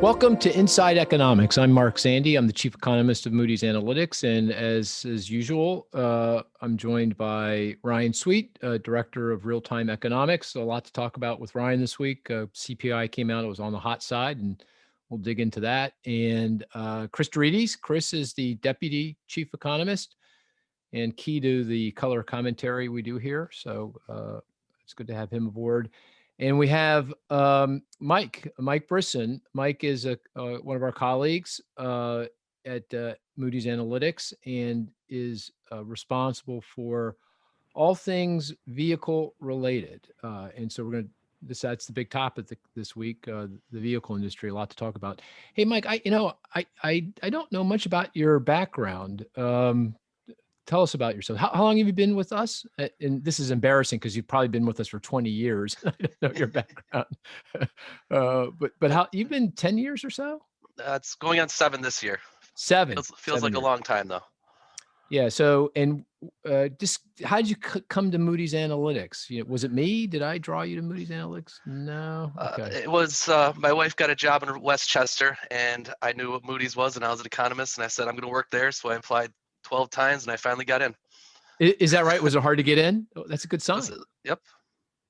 Welcome to Inside Economics. I'm Mark Zandi. I'm the chief economist of Moody's Analytics. And as usual, I'm joined by Ryan Sweet, director of real-time economics. So a lot to talk about with Ryan this week. CPI came out, it was on the hot side, and we'll dig into that. And Chris Dorides. Chris is the deputy chief economist and key to the color commentary we do here. So it's good to have him aboard. And we have Mike Brisson. Mike is one of our colleagues at Moody's Analytics and is responsible for all things vehicle related. And so we're going to, that's the big topic this week, the vehicle industry, a lot to talk about. Hey, Mike, I don't know much about your background. Tell us about yourself. How long have you been with us? And this is embarrassing because you've probably been with us for 20 years. I don't know your background. But how, you've been 10 years or so? It's going on 7 this year. 7. Feels like a long time though. Yeah. So, and just how did you come to Moody's Analytics? Was it me? Did I draw you to Moody's Analytics? No. Okay. It was my wife got a job in Westchester, and I knew what Moody's was, and I was an economist, and I said I'm going to work there. So I applied 12 times, and I finally got in. Is that right? Was it hard to get in? Oh, that's a good sign. Yep.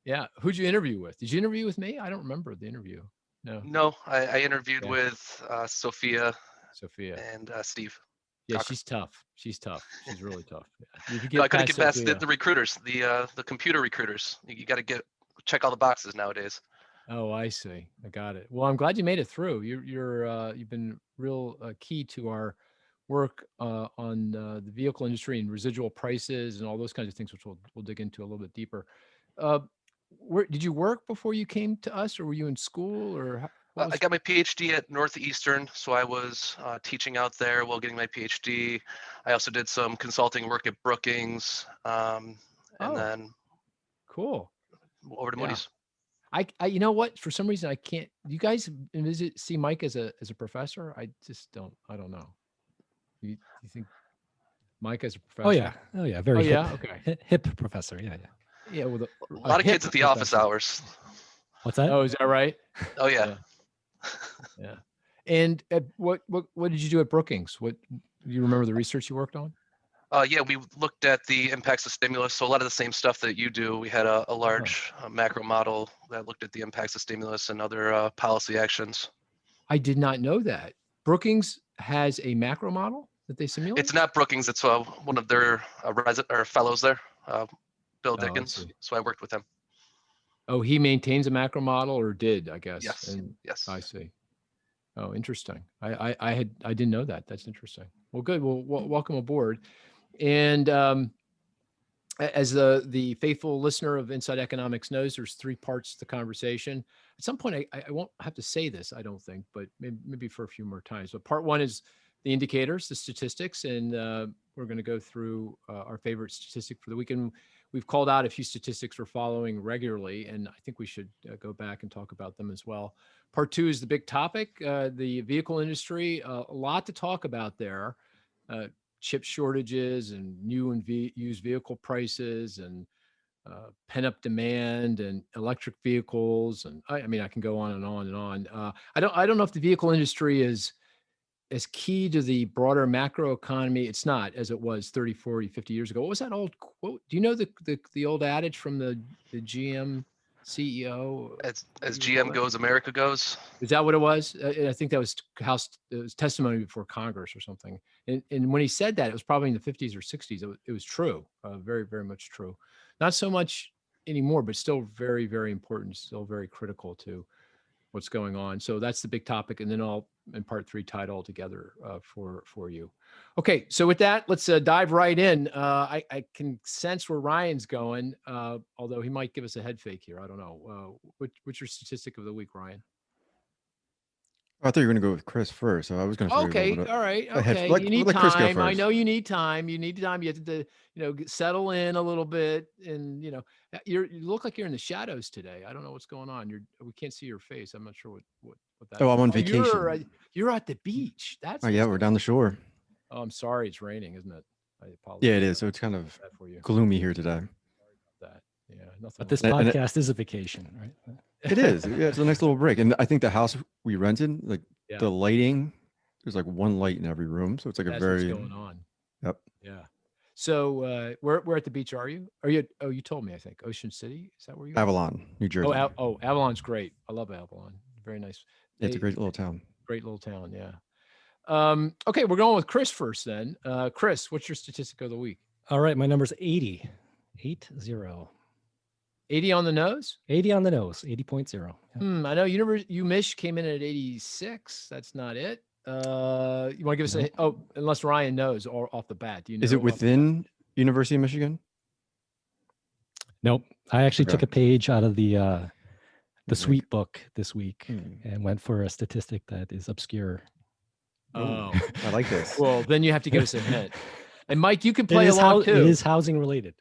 Yeah. Who'd you interview with? Did you interview with me? I don't remember the interview. No, I interviewed with Sophia and Steve. Yeah, she's tough. She's really tough. Yeah. I couldn't get past the recruiters, the computer recruiters. You got to check all the boxes nowadays. Oh, I see. I got it. Well, I'm glad you made it through. You've been real key to our work on the vehicle industry and residual prices and all those kinds of things, which we'll dig into a little bit deeper. Where did you work before you came to us, or were you in school, or? I got my PhD at Northeastern, so I was teaching out there while getting my PhD. I also did some consulting work at Brookings, and then cool over to Moody's. I you know what? For some reason, I can't. You guys see Mike as a professor? I just don't. I don't know. You think Mike as a professor? Oh yeah, very hip professor. Yeah. With a lot of kids at the office hours. What's that? Oh, is that right? Oh yeah. Yeah. And what did you do at Brookings? What do you remember the research you worked on? Yeah, we looked at the impacts of stimulus. So a lot of the same stuff that you do. We had a large macro model that looked at the impacts of stimulus and other policy actions. I did not know that. Brookings has a macro model that they simulate? It's not Brookings. It's one of their fellows there, Bill Dickens. So I worked with him. Oh, he maintains a macro model, or did, I guess. Yes. Yes. I see. Oh, interesting. I didn't know that. That's interesting. Well, good. Well, welcome aboard. And as the faithful listener of Inside Economics knows, there's 3 parts to the conversation. At some point, I won't have to say this, I don't think, but maybe for a few more times. But part 1 is the indicators, the statistics, and we're going to go through our favorite statistic for the week. And we've called out a few statistics we're following regularly, and I think we should go back and talk about them as well. Part 2 is the big topic, the vehicle industry. A lot to talk about there. Chip shortages and new and used vehicle prices and pent-up demand and electric vehicles. And I mean, I can go on and on and on. I don't know if the vehicle industry is as key to the broader macro economy. It's not as it was 30, 40, 50 years ago. What was that old quote? Do you know the old adage from the GM CEO? As GM goes, America goes. Is that what it was? I think that was it was testimony before Congress or something. And when he said that, it was probably in the 50s or 60s. It was true, very, very much true. Not so much anymore, but still very, very important, still very critical to what's going on. So that's the big topic. And then I'll, in part 3, tie it all together for you. Okay, so with that, let's dive right in. I can sense where Ryan's going, although he might give us a head fake here. I don't know. What's your statistic of the week, Ryan? I thought you were going to go with Chris first, so I was going to. Okay, all right. Okay, you need time. I know you need time. You need time. You have to, settle in a little bit, and you look like you're in the shadows today. I don't know what's going on. We can't see your face. I'm not sure what that. Oh, I'm on vacation. You're at the beach. That's. Oh yeah, we're down the shore. Oh, I'm sorry. It's raining, isn't it? I apologize. Yeah, it is. So it's kind of gloomy here today. That. Yeah, nothing. But this podcast is a vacation, right? It is. Yeah, it's a nice little break. And I think the house we rented, like Yeah. the lighting, there's like one light in every room. So it's like a That's what's very, going on. yep. Yeah. So where at the beach are you? Are you? Oh, you told me. I think Ocean City. Is that where you are? Avalon, New Jersey. Avalon's great. I love Avalon. Very nice. It's a great little town. Great little town. Yeah. Okay, we're going with Chris first then. Chris, what's your statistic of the week? All right, my number's 80. 80. 80 on the nose? 80 on the nose, 80.0. Yeah. I know UMich came in at 86. That's not it. You want to give us unless Ryan knows or off the bat. Do you know? Is it within University of Michigan? Nope. I actually took a page out of the Sweet book this week and went for a statistic that is obscure. Oh, I like this. Well, then you have to give us a hint. And Mike, you can play along too. It is housing related.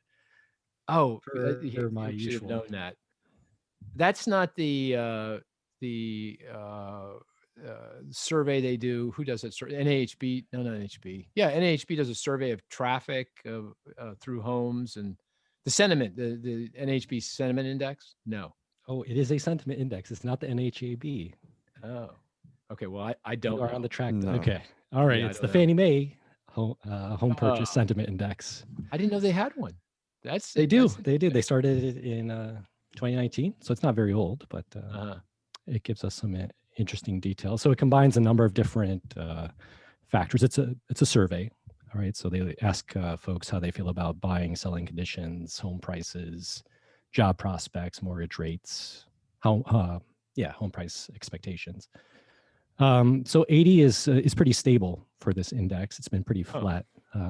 Oh, for my you should have usual. known that. That's not the survey they do. Who does it? NAHB? No, not NAHB. Yeah, NAHB does a survey of traffic through homes and the sentiment. The NHB Sentiment Index. No. Oh, it is a sentiment index. It's not the NHAB. Oh, okay. Well, I don't. You are on the track. No. Okay. All right. Yeah, it's the Fannie Mae home purchase sentiment index. I didn't know they had one. They do. They started it in 2019, so it's not very old, but it gives us some interesting details. So it combines a number of different factors. It's a survey. All right. So they ask folks how they feel about buying, selling conditions, home prices, job prospects, mortgage rates, home price expectations. So 80 is pretty stable for this index. It's been pretty flat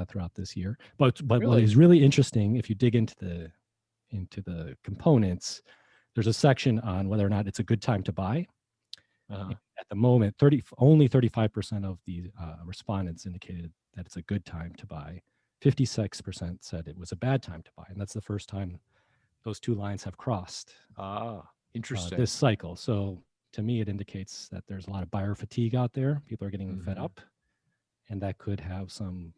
throughout this year. But Really? what is really interesting, if you dig into the components, there's a section on whether or not it's a good time to buy. At the moment, only 35% of the respondents indicated that it's a good time to buy. 56% said it was a bad time to buy, and that's the first time those two lines have crossed. Interesting. This cycle. So to me, it indicates that there's a lot of buyer fatigue out there. People are getting fed up, and that could have some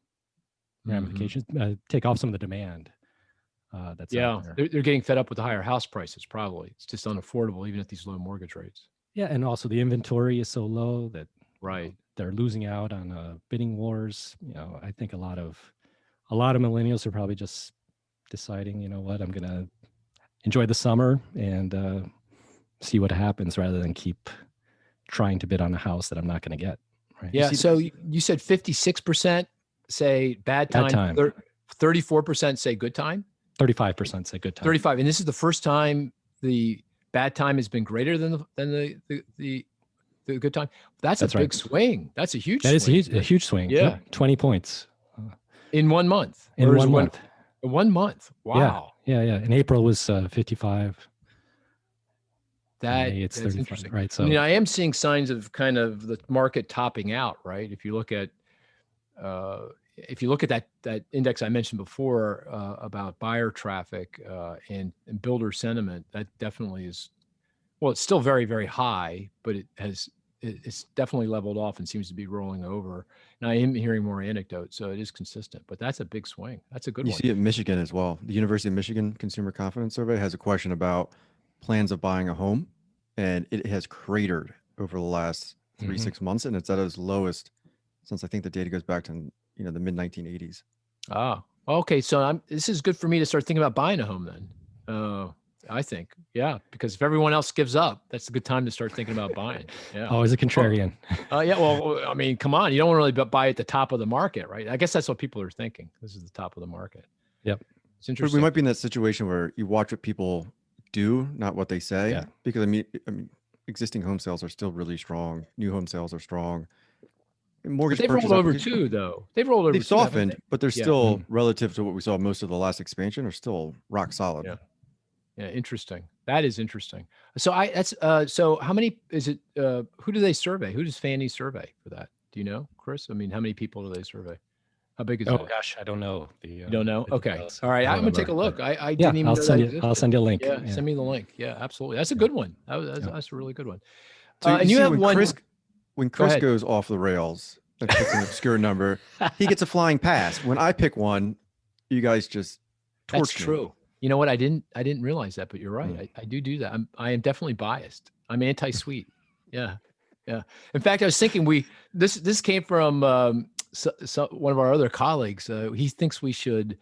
ramifications, take off some of the demand that's out there. They're getting fed up with the higher house prices. Probably it's just unaffordable even at these low mortgage rates. Yeah, and also the inventory is so low that Right. they're losing out on bidding wars. I think a lot of millennials are probably just deciding, you know what, I'm gonna enjoy the summer and see what happens rather than keep trying to bid on a house that I'm not going to get. Right? Yeah. So you said 56% say bad time. 34% say good time. 35% say good time. 35, and this is the first time the bad time has been greater than the good time. That's a big swing. That's a huge. That is a huge swing. Yeah, 20 points in 1 month. In 1 month. 1 month. Wow. Yeah. In April was 55. It's 35, interesting, right? So I am seeing signs of kind of the market topping out, right? If you look at that index I mentioned before about buyer traffic and builder sentiment, that definitely is. Well, it's still very, very high, but it's definitely leveled off and seems to be rolling over. And I am hearing more anecdotes, so it is consistent. But that's a big swing. That's a good one. You see it in Michigan as well. The University of Michigan Consumer Confidence Survey has a question about plans of buying a home, and it has cratered over the last 6 months, and it's at its lowest since I think the data goes back to the mid 1980s. Okay. So this is good for me to start thinking about buying a home then. I think, because if everyone else gives up, that's a good time to start thinking about buying. Yeah. Always a contrarian. Well, I mean, come on, you don't want to really buy at the top of the market, right? I guess that's what people are thinking. This is the top of the market. Yep. It's interesting. But we might be in that situation where you watch what people do, not what they say. Yeah. Because I mean, existing home sales are still really strong. New home sales are strong. Mortgage they've rolled over too, though. They've rolled over. They've softened, but they're Yeah. still relative to what we saw most of the last expansion are still rock solid. Yeah, interesting. That is interesting. So so how many is it? Who do they survey? Who does Fannie survey for that? Do you know, Chris? I mean, how many people do they survey? How big is it? Oh gosh, I don't know. You don't know? Okay. details. All right. I I'm don't gonna take a remember, look. I didn't even I'll know send that you. existed. I'll send you a link. Yeah, send me the link. Yeah, absolutely. That's a good one. That's a really good one. So And you have when one. when Go Chris ahead. goes off the rails and picks an obscure number, he gets a flying pass. When I pick one, you guys just torch That's me. true. You know what? I didn't realize that, but you're right. I do that. I am definitely biased. I'm anti-sweet. Yeah. Yeah. In fact, I was thinking this came from one of our other colleagues. He thinks we should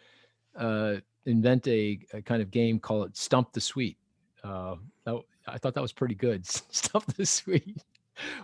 invent a kind of game, call it Stump the Sweet. I thought that was pretty good. Stump the Sweet.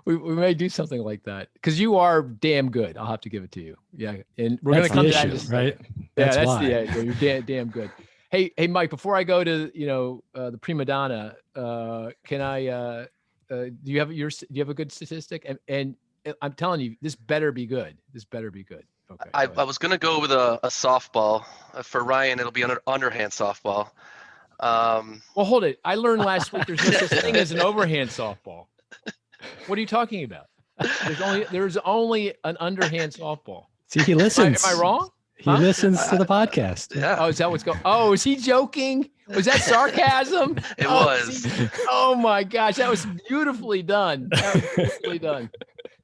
We may do something like that because you are damn good. I'll have to give it to you. Yeah, and we're going to come to that in a second. Right? That's why. You're damn good. Hey, Mike. Before I go to the prima donna, can I? Do you have a good statistic? And I'm telling you, this better be good. This better be good. Okay. I was going to go with a softball. For Ryan, it'll be underhand softball. Well, hold it. I learned last week there's no such thing as an overhand softball. What are you talking about? There's only an underhand softball. See, he listens. Am I wrong? He listens to the podcast. Yeah. Oh, is that what's going? Oh, is he joking? Was that sarcasm? It was. Oh my gosh, that was beautifully done. Beautifully done.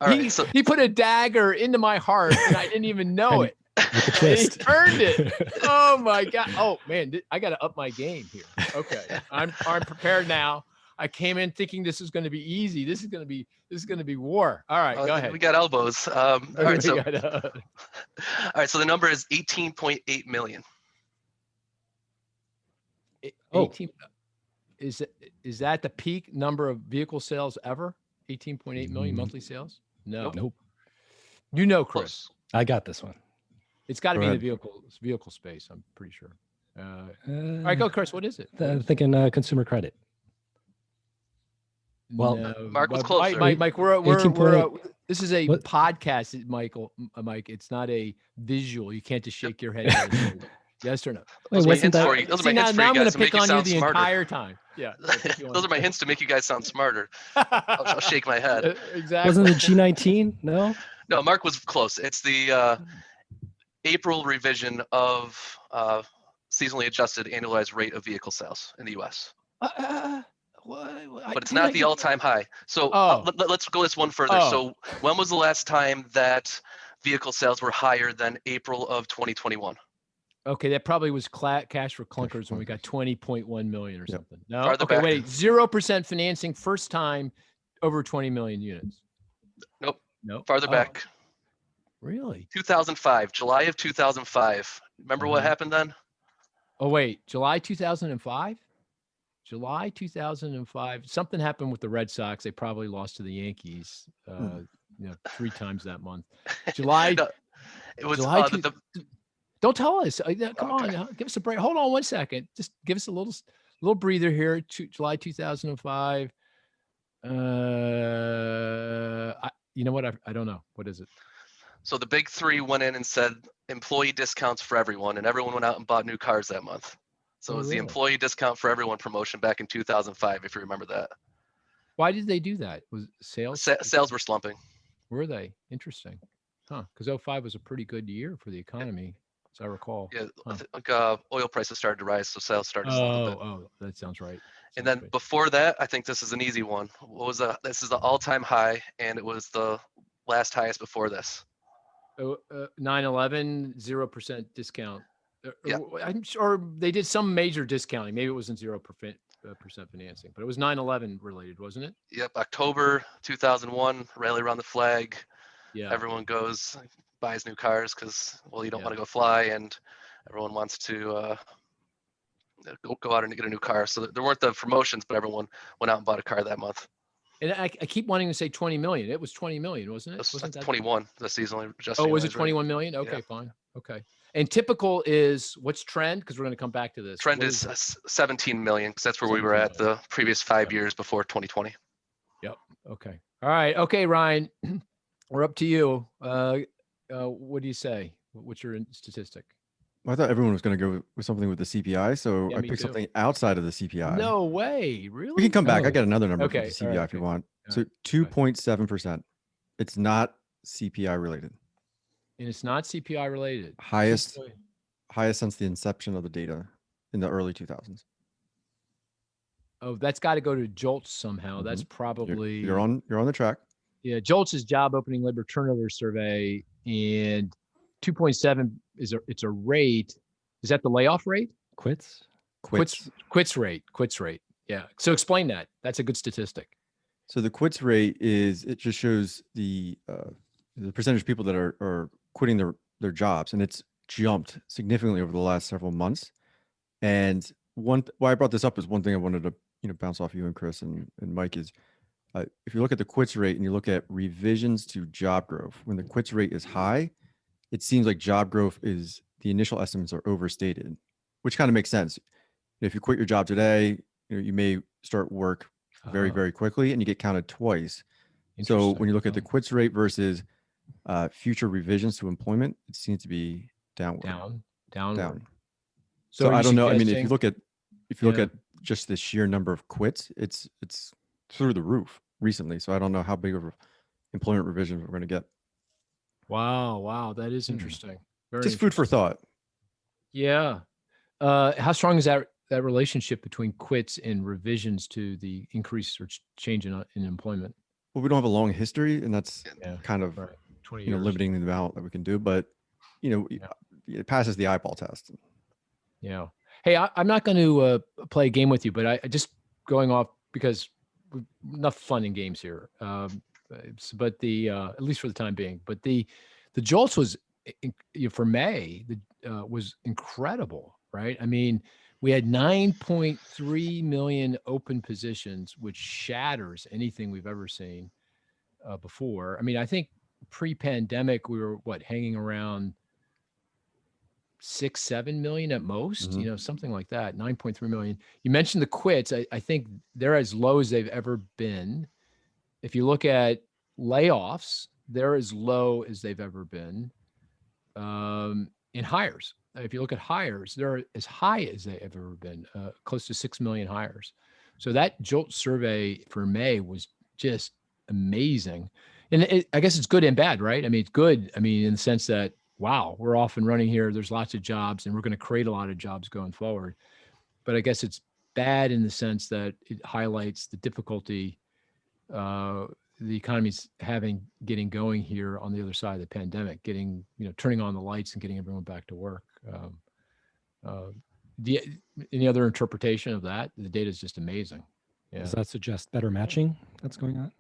All right, He put a dagger into my heart, and I didn't even know it. With a twist. He turned it. Oh my God. Oh man, I got to up my game here. Okay, I'm prepared now. I came in thinking this is going to be easy. This is going to be war. All right, go ahead. We got elbows. All right, so the number is 18.8 million. 18. Is that the peak number of vehicle sales ever? 18.8 million monthly sales? No. Nope. You know, Chris. Close. I got this one. It's got to be in the vehicle space. I'm pretty sure. All right, go, Chris. What is it? I'm thinking consumer credit. Well, no. Mark was closer. Mike, we're this is a podcast, Mike. It's not a visual. You can't just shake your head. Yes or no? Those are my hints for you. Now I'm going to pick on you the entire time. Yeah. Those are my hints to make you guys sound smarter. I'll shake my head. Exactly. Wasn't it G19? No? No, Mark was close. It's the April revision of seasonally adjusted annualized rate of vehicle sales in the U.S. But it's not the all-time high. So let's go this one further. So when was the last time that vehicle sales were higher than April of 2021? Okay, that probably was cash for clunkers when we got 20.1 million or something. No, farther okay, back. wait, 0% financing, first time over 20 million units. Nope. Nope. Farther back. Really? 2005, July of 2005. Remember what happened then? Oh wait, July 2005. July 2005. Something happened with the Red Sox. They probably lost to the Yankees. 3 times that month. July. No, it was July Don't tell us. Come on, give us a break. Hold on 1 second. Just give us a little breather here. July 2005. You know what? I don't know. What is it? So the big three went in and said employee discounts for everyone, and everyone went out and bought new cars that month. So it was the employee discount for everyone promotion back in 2005, if you remember that. Why did they do that? Was sales? Sales were slumping. Were they? Interesting. Huh. Because 05 was a pretty good year for the economy, as I recall. Yeah, oil prices started to rise, so sales started to slump a bit. Oh, that sounds right. And then before that, I think this is an easy one. This is the all-time high, and it was the last highest before this. 9/11, 0% discount. Yeah. I'm sure they did some major discounting. Maybe it wasn't 0% financing, but it was 9/11 related, wasn't it? Yep, October 2001, rally around the flag. Yeah. Everyone buys new cars because, you don't want to go fly, and everyone wants to go out and get a new car. So there weren't the promotions, but everyone went out and bought a car that month. And I keep wanting to say 20 million. It was 20 million, wasn't it? Wasn't that 21, the seasonally adjusted? Oh, was it 21 million? Okay, fine. Okay. And typical is what's trend? Because we're going to come back to this. Trend is 17 million, because that's where we were at the previous 5 years before 2020. Yep. Okay. All right. Okay, Ryan, we're up to you. What do you say? What's your statistic? Well, I thought everyone was going to go with something with the CPI, so I picked something outside of the CPI. No way, really? We can come back. I got another number for the CPI right, if you want. So 2.7%. It's not CPI related. And it's not CPI related. Highest since the inception of the data in the early 2000s. Oh, that's got to go to JOLTS somehow. That's probably you're on the track. Yeah, JOLTS is job opening labor turnover survey, and 2.7 it's a rate. Is that the layoff rate? Quits rate. Yeah. So explain that. That's a good statistic. So the quits rate it just shows the percentage of people that are quitting their jobs, and it's jumped significantly over the last several months. And why I brought this up is one thing I wanted to bounce off you and Chris and Mike is if you look at the quits rate and you look at revisions to job growth, when the quits rate is high, it seems like job growth the initial estimates are overstated, which kind of makes sense. If you quit your job today, you may start work very, very quickly and you get counted twice. So when you look at the quits rate versus future revisions to employment, it seems to be downward. Downward. So I don't know. I mean, if you look at just the sheer number of quits, it's through the roof recently. So I don't know how big of employment revisions we're going to get. Wow, that is interesting. Very just food for thought. Yeah. How strong is that relationship between quits and revisions to the increase or change in employment? Well, we don't have a long history, and that's kind of 20 years. Limiting the amount that we can do. But it passes the eyeball test. Yeah. Hey, I'm not going to play a game with you, but I just going off because enough fun in games here. But at least for the time being, but the JOLTS was for May was incredible, right? I mean, we had 9.3 million open positions, which shatters anything we've ever seen before. I mean, I think pre-pandemic we were hanging around 6-7 million at most, something like that. 9.3 million. You mentioned the quits. I think they're as low as they've ever been. If you look at layoffs, they're as low as they've ever been. In hires, if you look at hires, they're as high as they've ever been, close to 6 million hires. So that JOLT survey for May was just amazing. And I guess it's good and bad, right? I mean, it's good. I mean, in the sense that, wow, we're off and running here. There's lots of jobs and we're going to create a lot of jobs going forward. But I guess it's bad in the sense that it highlights the difficulty the economy's getting going here on the other side of the pandemic, turning on the lights and getting everyone back to work. Any other interpretation of that? The data is just amazing. Yeah. Does that suggest better matching that's going on?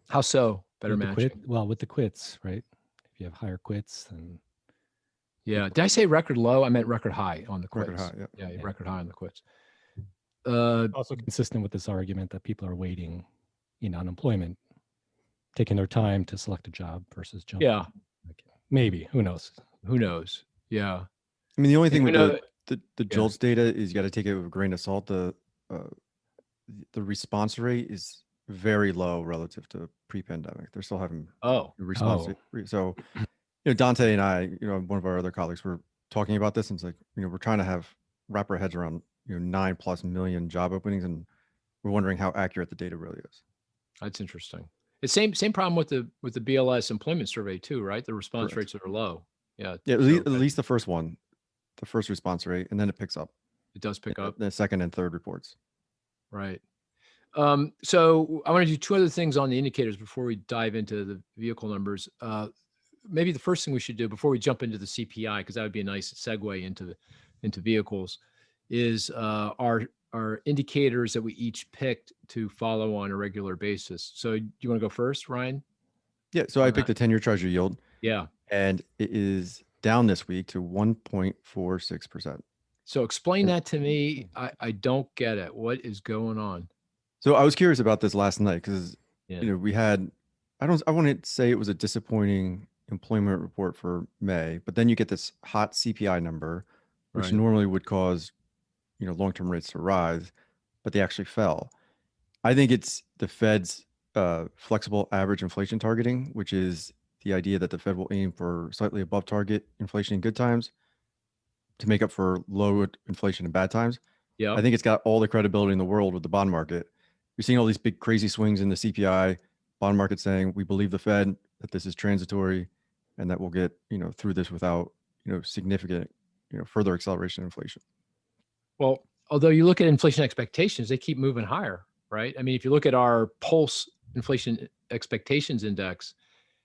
How so? Better matching? With the quits, right? If you have higher quits, then. Yeah. Did I say record low? I meant record high on the quits. Record high, yeah. Record high on the quits. Also consistent with this argument that people are waiting in unemployment, taking their time to select a job versus jumping. Yeah. Maybe. Who knows? Yeah. I mean, the only thing with the JOLTS data is you got to take it with a grain of salt. The response rate is very low relative to pre-pandemic. They're still having response rate. So, Dante and I, one of our other colleagues were talking about this, and it's like, we're trying to wrap our heads around, 9+ million job openings, and we're wondering how accurate the data really is. That's interesting. It's same problem with the BLS employment survey too, right? The response Correct. rates are low. Yeah. At least the first one, the first response rate, and then it picks up. It does pick up. The second and third reports. Right. So I want to do two other things on the indicators before we dive into the vehicle numbers. Maybe the first thing we should do before we jump into the CPI, because that would be a nice segue into vehicles, is our indicators that we each picked to follow on a regular basis. So do you want to go first, Ryan? Yeah. So I picked the 10-year Treasury yield. Yeah. And it is down this week to 1.46%. So explain that to me. I don't get it. What is going on? So I was curious about this last night because we had I wouldn't say it was a disappointing employment report for May, but then you get this hot CPI number, which normally would cause long-term rates to rise, but they actually fell. I think it's the Fed's flexible average inflation targeting, which is the idea that the Fed will aim for slightly above target inflation in good times to make up for low inflation in bad times. Yeah. I think it's got all the credibility in the world with the bond market. You're seeing all these big crazy swings in the CPI, bond market saying we believe the Fed that this is transitory and that we'll get through this without significant further acceleration in inflation. Well, although you look at inflation expectations, they keep moving higher, right? I mean, if you look at our Pulse Inflation Expectations Index,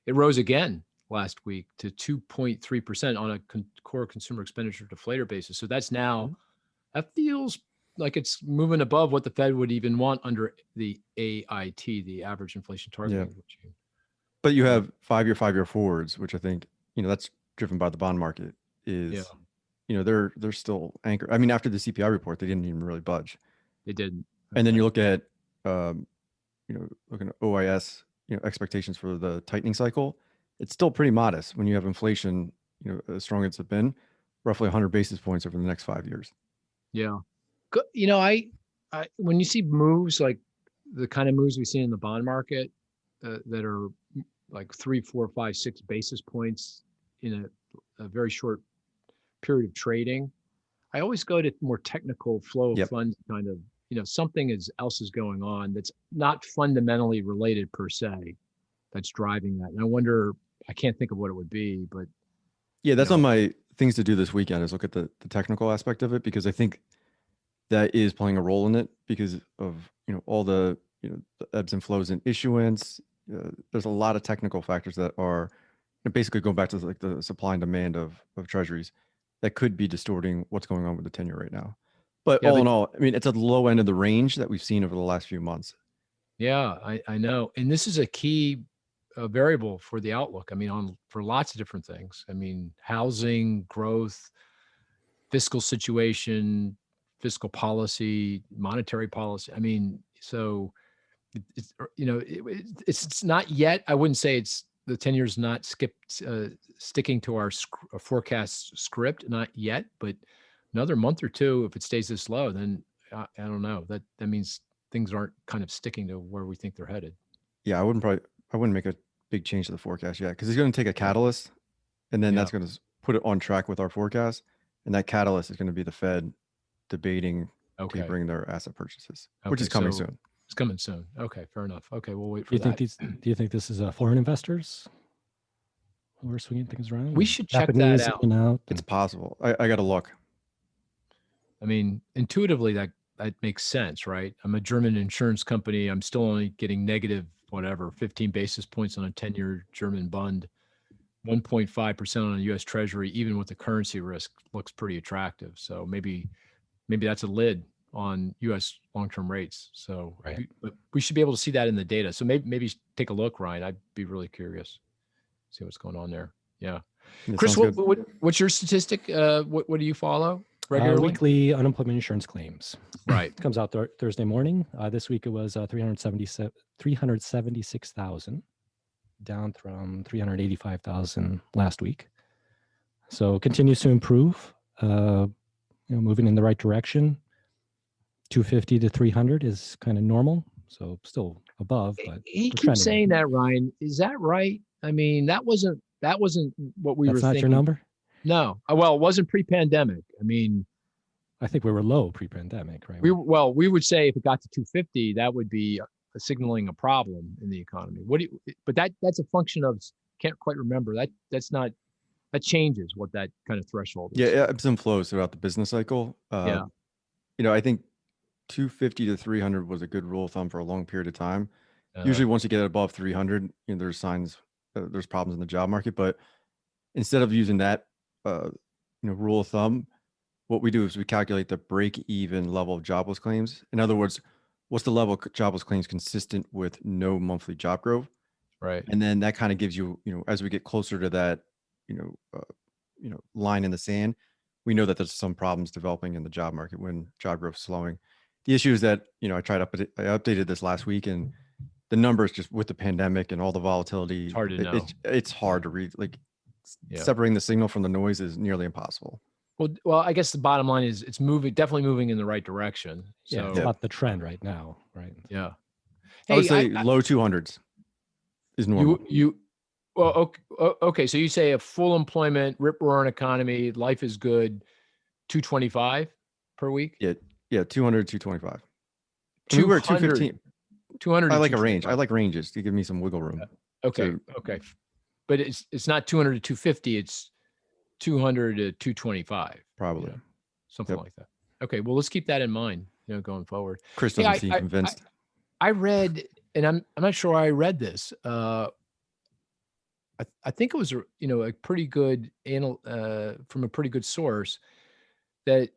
it rose again last week to 2.3% on a core consumer expenditure deflator basis. So that's now, that feels like it's moving above what the Fed would even want under the AIT, the average inflation target. Yeah. But you have 5-year forwards, which I think, that's driven by the bond market is, they're still anchored. I mean, after the CPI report, they didn't even really budge. They didn't. And then you look at, looking at OIS, expectations for the tightening cycle, it's still pretty modest when you have inflation, as strong as it's been, roughly 100 basis points over the next 5 years. Yeah. I when you see moves like the kind of moves we see in the bond market that are like 3, 4, 5, 6 basis points in a very short period of trading, I always go to more technical flow of funds kind of, something else is going on that's not fundamentally related per se that's driving that. And I wonder, I can't think of what it would be, but. Yeah, that's on my things to do this weekend is look at the technical aspect of it, because I think that is playing a role in it because of, all the, the ebbs and flows in issuance. There's a lot of technical factors that are basically going back to like the supply and demand of treasuries that could be distorting what's going on with the 10-year right now. But all in all, I mean, it's at the low end of the range that we've seen over the last few months. Yeah, I know. And this is a key variable for the outlook. I mean, for lots of different things. I mean, housing, growth, fiscal situation, fiscal policy, monetary policy. I mean, so it's it's not yet. I wouldn't say the 10 years not sticking to our forecast script, not yet, but another month or two, if it stays this low, then I don't know. That means things aren't kind of sticking to where we think they're headed. Yeah, I wouldn't make a big change to the forecast yet, because it's going to take a catalyst, and then that's going to put it on track with our forecast, and that catalyst is going to be the Fed debating tapering their asset purchases, which is coming soon. It's coming soon. Okay, fair enough. Okay, we'll wait for that. Do you think this is foreign investors who are swinging things around? We should check that out. It's possible. I got to look. I mean, intuitively, that makes sense, right? I'm a German insurance company. I'm still only getting negative, 15 basis points on a 10-year German bond, 1.5% on a U.S. Treasury, even with the currency risk, looks pretty attractive. So maybe that's a lid on U.S. long-term rates. So we should be able to see that in the data. So maybe take a look, Ryan. I'd be really curious, see what's going on there. Yeah. Chris, what's your statistic? What do you follow regularly? Weekly unemployment insurance claims. Right. Comes out Thursday morning. This week it was 376,000, down from 385,000 last week. So continues to improve. Moving in the right direction. 250 to 300 is kind of normal, so still above. But he keeps saying that, Ryan. Is that right? I mean, that wasn't what we were thinking. That's not your number? No. Well, it wasn't pre-pandemic. I mean, I think we were low pre-pandemic, right? We would say if it got to 250, that would be signaling a problem in the economy. But that's a function of, can't quite remember. That changes what that kind of threshold is. Yeah, it ebbs and flows throughout the business cycle. I think 250 to 300 was a good rule of thumb for a long period of time. Usually once you get above 300, there's signs, there's problems in the job market. But instead of using that, rule of thumb, what we do is we calculate the break-even level of jobless claims. In other words, what's the level of jobless claims consistent with no monthly job growth? Right. And then that kind of gives you, as we get closer to that, line in the sand, we know that there's some problems developing in the job market when job growth is slowing. The issue is that, I updated this last week, and the numbers just with the pandemic and all the volatility, it's hard to know. It's hard to read. Separating the signal from the noise is nearly impossible. Well, I guess the bottom line is it's definitely moving in the right direction. So it's about the trend right now, right? Yeah. I would say low 200s is normal. Well, okay. So you say a full employment, rip-roaring economy, life is good, 225 per week? Yeah, 200, 225. We were at 215. 200. I like a range. I like ranges to give me some wiggle room. Okay. But it's not 200 to 250. It's 200 to 225. Probably. Something like that. Okay. Well, let's keep that in mind, going forward. Chris doesn't seem convinced. I read, and I'm not sure I read this. I think it was a pretty good from a pretty good source that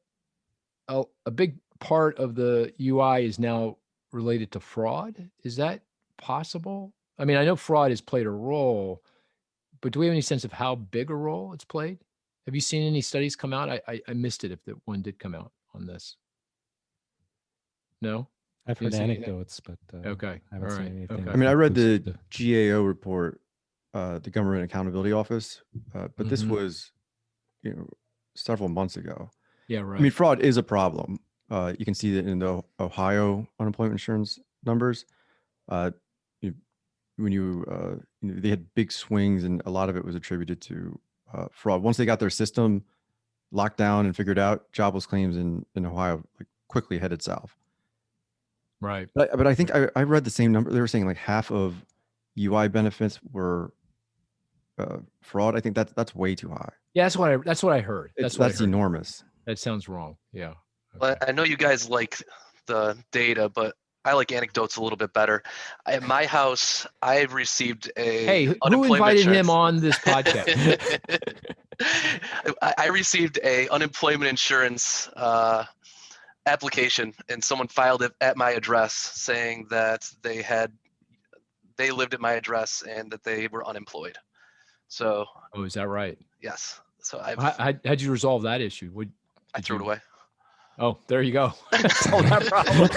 a big part of the UI is now related to fraud. Is that possible? I mean, I know fraud has played a role, but do we have any sense of how big a role it's played? Have you seen any studies come out? I missed it if the one did come out on this. No? I've heard anecdotes, but okay. I haven't seen anything. Okay. I mean, I read the GAO report, the Government Accountability Office, but this was, several months ago. Yeah, right. I mean, fraud is a problem. You can see that in the Ohio unemployment insurance numbers. They had big swings, and a lot of it was attributed to fraud. Once they got their system locked down and figured out, jobless claims in Ohio quickly headed south. Right. But I think I read the same number. They were saying like half of UI benefits were fraud. I think that's way too high. Yeah, that's what I heard. That's enormous. That sounds wrong. Yeah. Okay. Well, I know you guys like the data, but I like anecdotes a little bit better. At my house, I've received a who invited him on this podcast? I received a unemployment insurance application, and someone filed it at my address saying that they lived at my address and that they were unemployed. So. Oh, is that right? Yes. So how'd you resolve that issue? I threw it away. Oh, there you go. Solve that problem.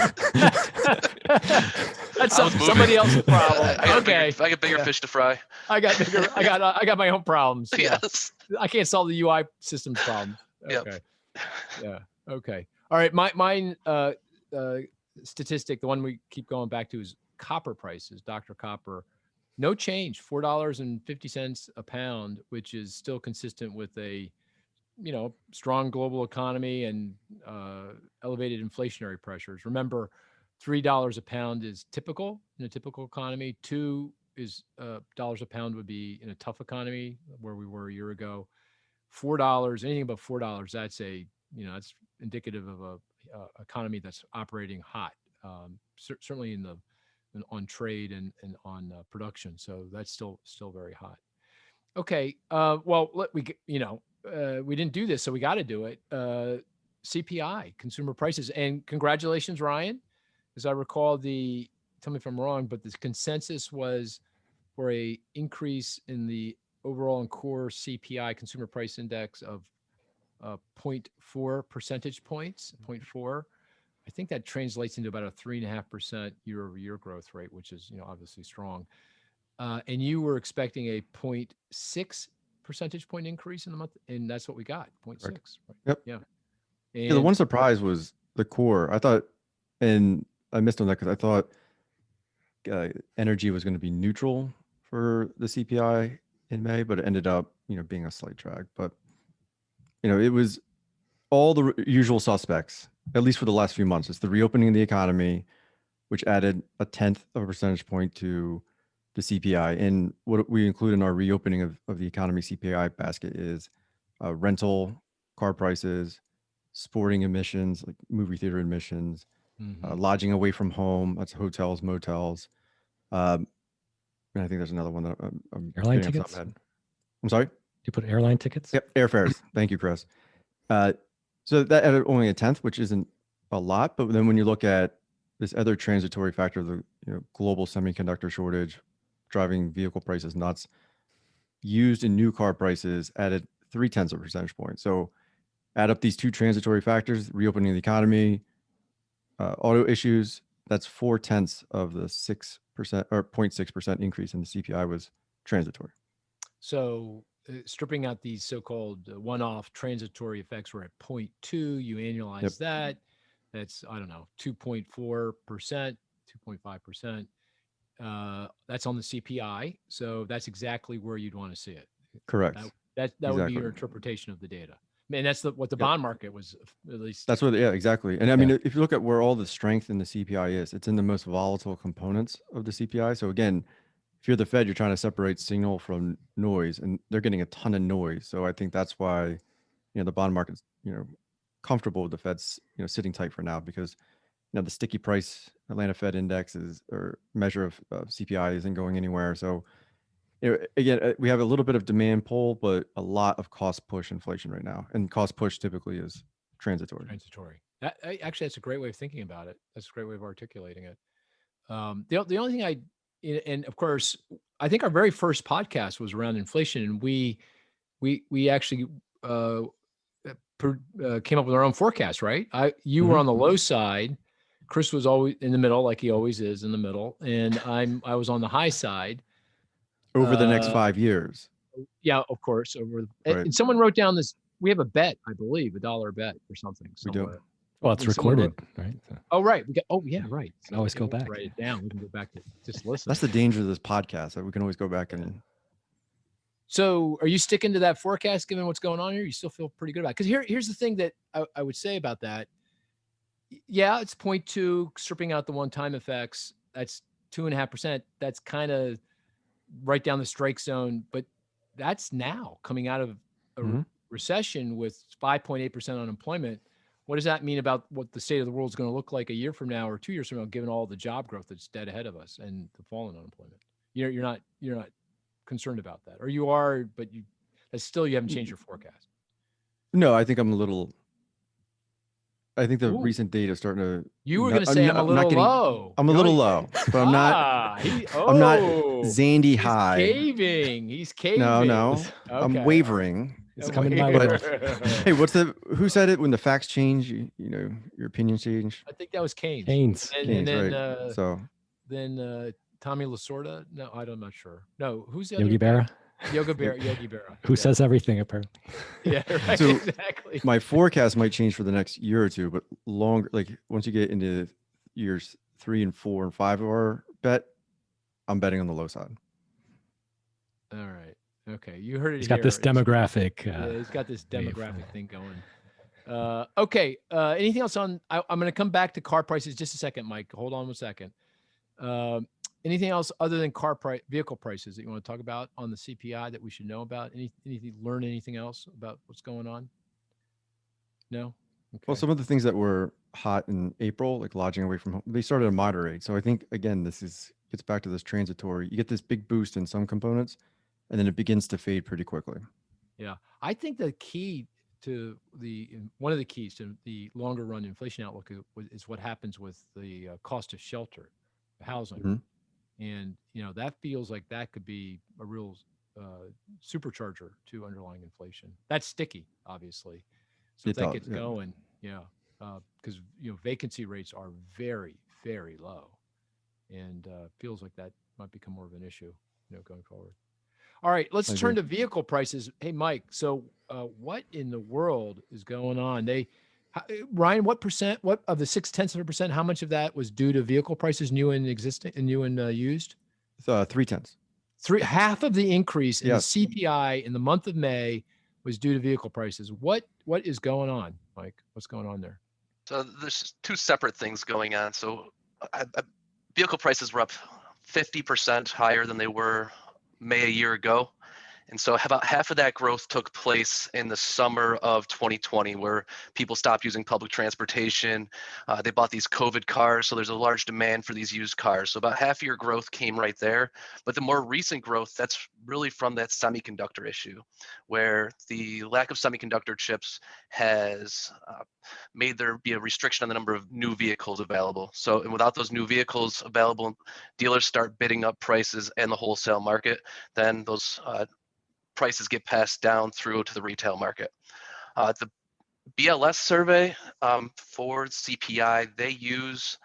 That's somebody else's problem. Okay. I got bigger fish to fry. I got my own problems. Yeah. Yes. I can't solve the UI system's problem. Okay. Yep. Yeah. Okay. All right. Mine statistic, the one we keep going back to, is copper prices. Dr. Copper, no change, $4.50 a pound, which is still consistent with a strong global economy and elevated inflationary pressures. Remember, $3 a pound is typical in a typical economy. $2 dollars a pound would be in a tough economy where we were a year ago. $4, anything above $4, that's that's indicative of a economy that's operating hot. Certainly on trade and on production. So that's still very hot. Okay. Well, we didn't do this, so we got to do it. CPI, Consumer Prices. And congratulations, Ryan. As I recall, tell me if I'm wrong, but the consensus was for a increase in the overall and core CPI, Consumer Price Index, of 0.4 percentage points, 0.4. I think that translates into about a 3.5% year-over-year growth rate, which is, obviously strong. And you were expecting a 0.6 percentage point increase in the month, and that's what we got, 0.6. Right. Yep. Yeah. And the one surprise was the core. I thought, and I missed on that because I thought energy was going to be neutral for the CPI in May, but it ended up, being a slight drag. But, it was all the usual suspects, at least for the last few months. It's the reopening of the economy, which added 0.1 of a percentage point to the CPI. And what we include in our reopening of the economy CPI basket is rental car prices, sporting emissions, like movie theater admissions, lodging away from home, that's hotels, motels. And I think there's another one that I'm airline tickets. I'm sorry? You put airline tickets? Yep, airfares. Thank you, Chris. So that added only 0.1, which isn't a lot. But then when you look at this other transitory factor, the global semiconductor shortage, driving vehicle prices nuts, used in new car prices added 0.3 of a percentage point. So add up these two transitory factors, reopening the economy, auto issues, that's 0.4 of the 6% or 0.6% increase in the CPI was transitory. So stripping out these so-called one-off transitory effects, we're at 0.2. You annualize that. That's, 2.4%, 2.5%. That's on the CPI. So that's exactly where you'd want to see it. Correct. That would be your interpretation of the data. And that's what the bond market was, at least. That's what, exactly. And I mean, if you look at where all the strength in the CPI is, it's in the most volatile components of the CPI. So again, if you're the Fed, you're trying to separate signal from noise, and they're getting a ton of noise. So I think that's why, the bond market's, comfortable with the Fed's, sitting tight for now, because, the sticky price Atlanta Fed index or measure of CPI isn't going anywhere. So, again, we have a little bit of demand pull, but a lot of cost push inflation right now. And cost push typically is transitory. Actually, that's a great way of thinking about it. That's a great way of articulating it. The only thing and of course, I think our very first podcast was around inflation, and we actually came up with our own forecast, right? You were on the low side. Chris was always in the middle, like he always is in the middle, and I was on the high side. Over the next 5 years. Yeah, of course. Right. And someone wrote down this. We have a bet, I believe, $1 bet or something. We do. Well, it's recorded, right? So. Oh, right. Yeah, right. You can always go back. Write it down. We can go back to just listen. That's the danger of this podcast, that we can always go back and. So are you sticking to that forecast given what's going on here? You still feel pretty good about it? Because here's the thing that I would say about that. Yeah, it's 0.2, stripping out the one-time effects. That's 2.5%. That's kind of right down the strike zone. But that's now coming out of a recession with 5.8% unemployment. What does that mean about what the state of the world is going to look like a year from now or 2 years from now, given all the job growth that's dead ahead of us and the fall in unemployment? You're not concerned about that, or you are, but you haven't changed your forecast. No, I think I'm a little. I think the recent data is starting to. You were going to say I'm a little low. I'm a little low, but I'm not. I'm not Zandi high. He's caving. No. Okay. I'm wavering. It's coming my way. Hey, who said it when the facts change? You know, your opinions change. I think that was Keynes. And then right. Then Tommy Lasorda. No, I'm not sure. No, who's the Yogi Berra? Yogi Berra. Who says everything apparently. Yeah, right. So exactly. My forecast might change for the next year or two, but longer, like once you get into years 3 and 4 and 5 of our bet, I'm betting on the low side. All right. Okay. You heard it. He's got this demographic. He's got this demographic thing going. Okay. Anything else on? I'm going to come back to car prices just a second, Mike. Hold on 1 second. Anything else other than vehicle prices that you want to talk about on the CPI that we should know about? Anything? Learn anything else about what's going on? No. Okay. Well, some of the things that were hot in April, like lodging away from home, they started to moderate. So I think again, gets back to this transitory. You get this big boost in some components, and then it begins to fade pretty quickly. Yeah, I think the key to one of the keys to the longer run inflation outlook is what happens with the cost of shelter, housing. And, that feels like that could be a real supercharger to underlying inflation. That's sticky, obviously. So if that gets going, because, vacancy rates are very, very low, and feels like that might become more of an issue, going forward. All right, let's turn to vehicle prices. Hey, Mike, so what in the world is going on? Ryan, what of the 0.6%, how much of that was due to vehicle prices, new and existing and new and used? 0.3. Half of the increase in the CPI in the month of May was due to vehicle prices. What is going on, Mike? What's going on there? So there's two separate things going on. So vehicle prices were up 50% higher than they were May a year ago. And so about half of that growth took place in the summer of 2020, where people stopped using public transportation. They bought these COVID cars, so there's a large demand for these used cars. So about half of your growth came right there. But the more recent growth, that's really from that semiconductor issue, where the lack of semiconductor chips has made there be a restriction on the number of new vehicles available. So, and without those new vehicles available, dealers start bidding up prices in the wholesale market. Then those prices get passed down through to the retail market. The BLS survey for CPI, they use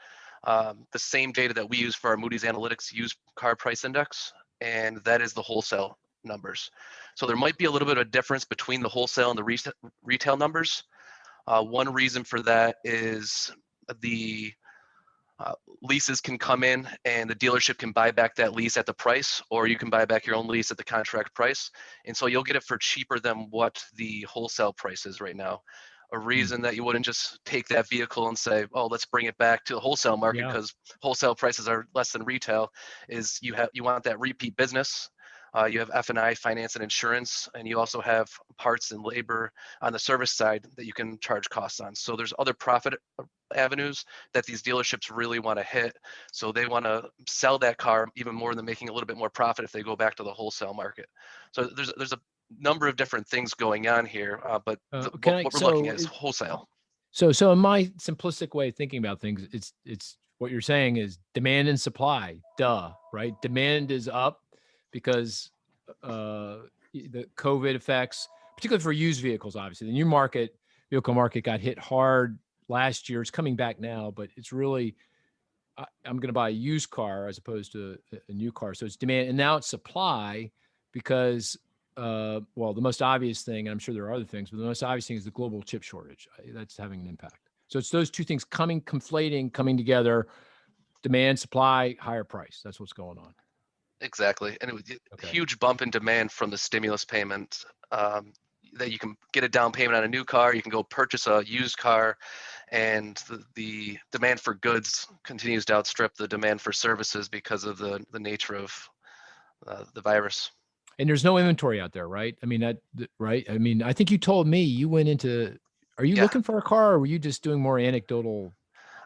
the same data that we use for our Moody's Analytics used car price index, and that is the wholesale numbers. So there might be a little bit of a difference between the wholesale and the retail numbers. One reason for that is the leases can come in and the dealership can buy back that lease at the price, or you can buy back your own lease at the contract price. And so you'll get it for cheaper than what the wholesale price is right now. A reason that you wouldn't just take that vehicle and say, oh, let's bring it back to the wholesale market because wholesale prices are less than retail is you want that repeat business. You have F&I, finance and insurance, and you also have parts and labor on the service side that you can charge costs on. So there's other profit avenues that these dealerships really want to hit. So they want to sell that car even more than making a little bit more profit if they go back to the wholesale market. So there's a number of different things going on here, but what we're looking at is wholesale. So in my simplistic way of thinking about things, it's what you're saying is demand and supply, right? Demand is up because the COVID effects, particularly for used vehicles, obviously. The new vehicle market got hit hard last year. It's coming back now, but it's really, I'm going to buy a used car as opposed to a new car. So it's demand, and now it's supply because, well, the most obvious thing, and I'm sure there are other things, but the most obvious thing is the global chip shortage. That's having an impact. So it's those two things coming together: demand, supply, higher price. That's what's going on. Exactly, and it was a huge bump in demand from the stimulus payment. That you can get a down payment on a new car, you can go purchase a used car, and the demand for goods continues to outstrip the demand for services because of the nature of the virus. And there's no inventory out there, right? I mean, right? I mean, I think you told me you went into. Are you looking for a car, or were you just doing more anecdotal?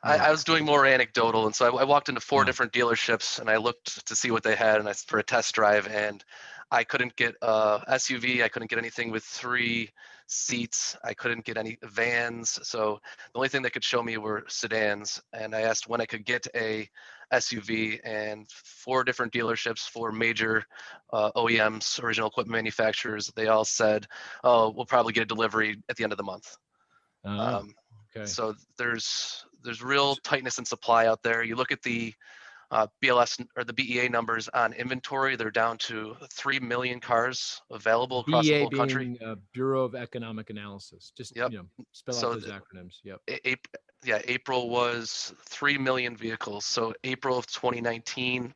I was doing more anecdotal, and so I walked into 4 different dealerships, and I looked to see what they had, and for a test drive, and I couldn't get a SUV. I couldn't get anything with 3 seats. I couldn't get any vans. So the only thing they could show me were sedans, and I asked when I could get a SUV, and 4 different dealerships, 4 major OEMs, original equipment manufacturers, they all said, "Oh, we'll probably get a delivery at the end of the month." Okay. So there's real tightness in supply out there. You look at the BLS or the BEA numbers on inventory; they're down to 3 million cars available across the whole country. BEA being Bureau of Economic Analysis. Just spell out those acronyms. Yep. April was 3 million vehicles. So April of 2019,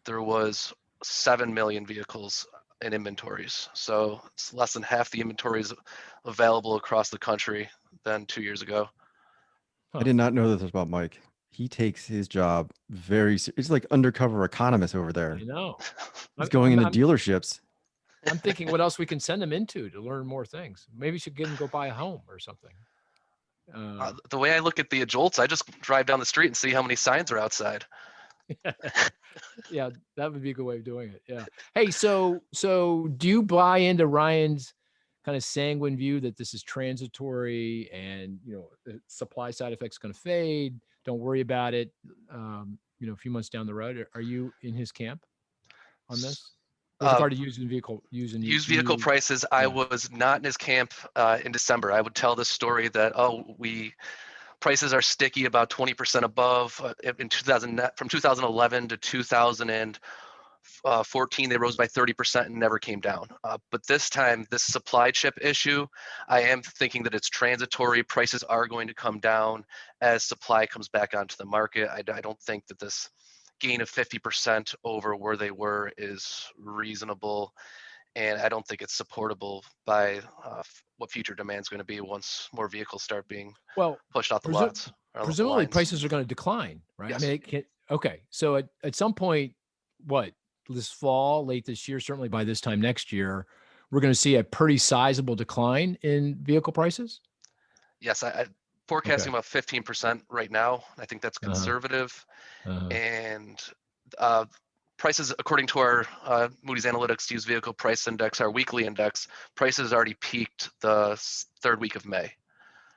there was 7 million vehicles in inventories. So it's less than half the inventories available across the country than 2 years ago. I did not know this about Mike. He takes his job it's like undercover economist over there. I know. He's going into dealerships. I'm thinking what else we can send him into to learn more things. Maybe we should get him go buy a home or something. The way I look at the JOLTS, I just drive down the street and see how many signs are outside. Yeah, that would be a good way of doing it. Yeah. Hey, so do you buy into Ryan's kind of sanguine view that this is transitory and the supply side effects going to fade? Don't worry about it. A few months down the road, are you in his camp on this? With regard to used vehicle prices, I was not in his camp in December. I would tell this story that prices are sticky about 20% above. From 2011 to 2014, they rose by 30% and never came down. But this time, this supply chip issue, I am thinking that it's transitory. Prices are going to come down as supply comes back onto the market. I don't think that this gain of 50% over where they were is reasonable, and I don't think it's supportable by what future demand is going to be once more vehicles start being pushed off the lots. Presumably, prices are going to decline, right? Yes. I mean, okay. So at some point, this fall, late this year, certainly by this time next year, we're going to see a pretty sizable decline in vehicle prices? Yes, I'm forecasting about 15% right now. I think that's conservative. And prices, according to our Moody's Analytics Used Vehicle Price Index, our weekly index, prices already peaked the 3rd week of May.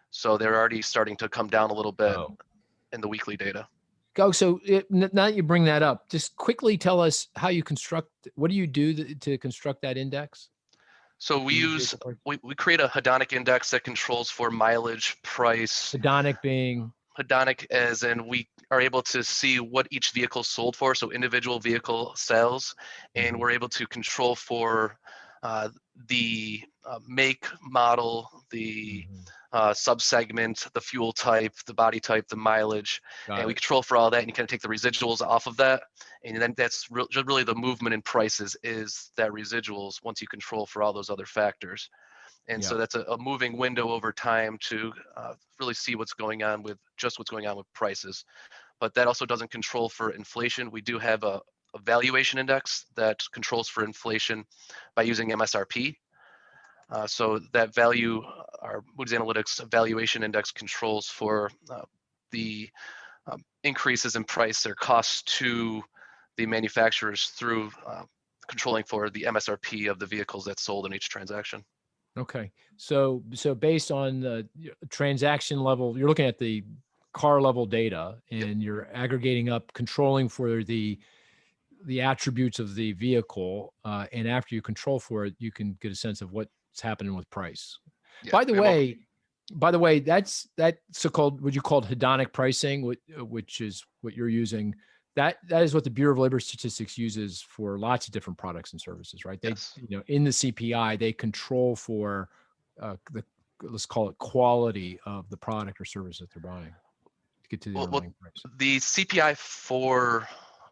So they're already starting to come down a little bit in the weekly data. So now that you bring that up, just quickly tell us how you what do you do to construct that index? So we create a hedonic index that controls for mileage, price. Hedonic as in we are able to see what each vehicle sold for, so individual vehicle sales, and we're able to control for the make, model, the subsegment, the fuel type, the body type, the mileage, and we control for all that, and you kind of take the residuals off of that, and then that's really the movement in prices is that residuals once you control for all those other factors. And so that's a moving window over time to really see what's going on with prices. But that also doesn't control for inflation. We do have a valuation index that controls for inflation by using MSRP. So that value, our Moody's Analytics valuation index controls for the increases in price or costs to the manufacturers through controlling for the MSRP of the vehicles that's sold in each transaction. Okay. So based on the transaction level, you're looking at the car level data and you're aggregating up, controlling for the attributes of the vehicle. And after you control for it, you can get a sense of what's happening with price. Yeah, By the way, that's that so-called, what you called hedonic pricing, which is what you're using. That is what the Bureau of Labor Statistics uses for lots of different products and services, right? They, yes. in the CPI, they control for let's call it quality of the product or service that they're buying to get to the underlying price. The CPI for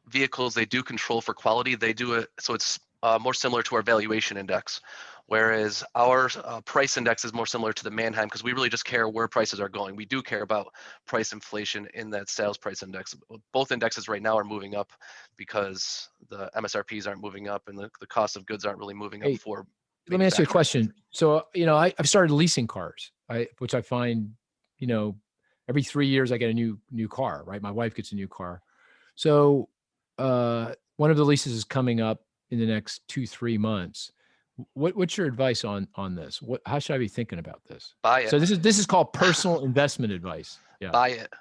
vehicles, they do control for quality. They do it so it's more similar to our valuation index, whereas our price index is more similar to the Manheim because we really just care where prices are going. We do care about price inflation in that sales price index. Both indexes right now are moving up because the MSRPs aren't moving up and the cost of goods aren't really moving up for. Let me ask you a question. So, I've started leasing cars, which I find, every 3 years I get a new car, right? My wife gets a new car. So one of the leases is coming up in the next 2-3 months. What's your advice on this? How should I be thinking about this? Buy it. So this is called personal investment advice. Yeah. Buy it.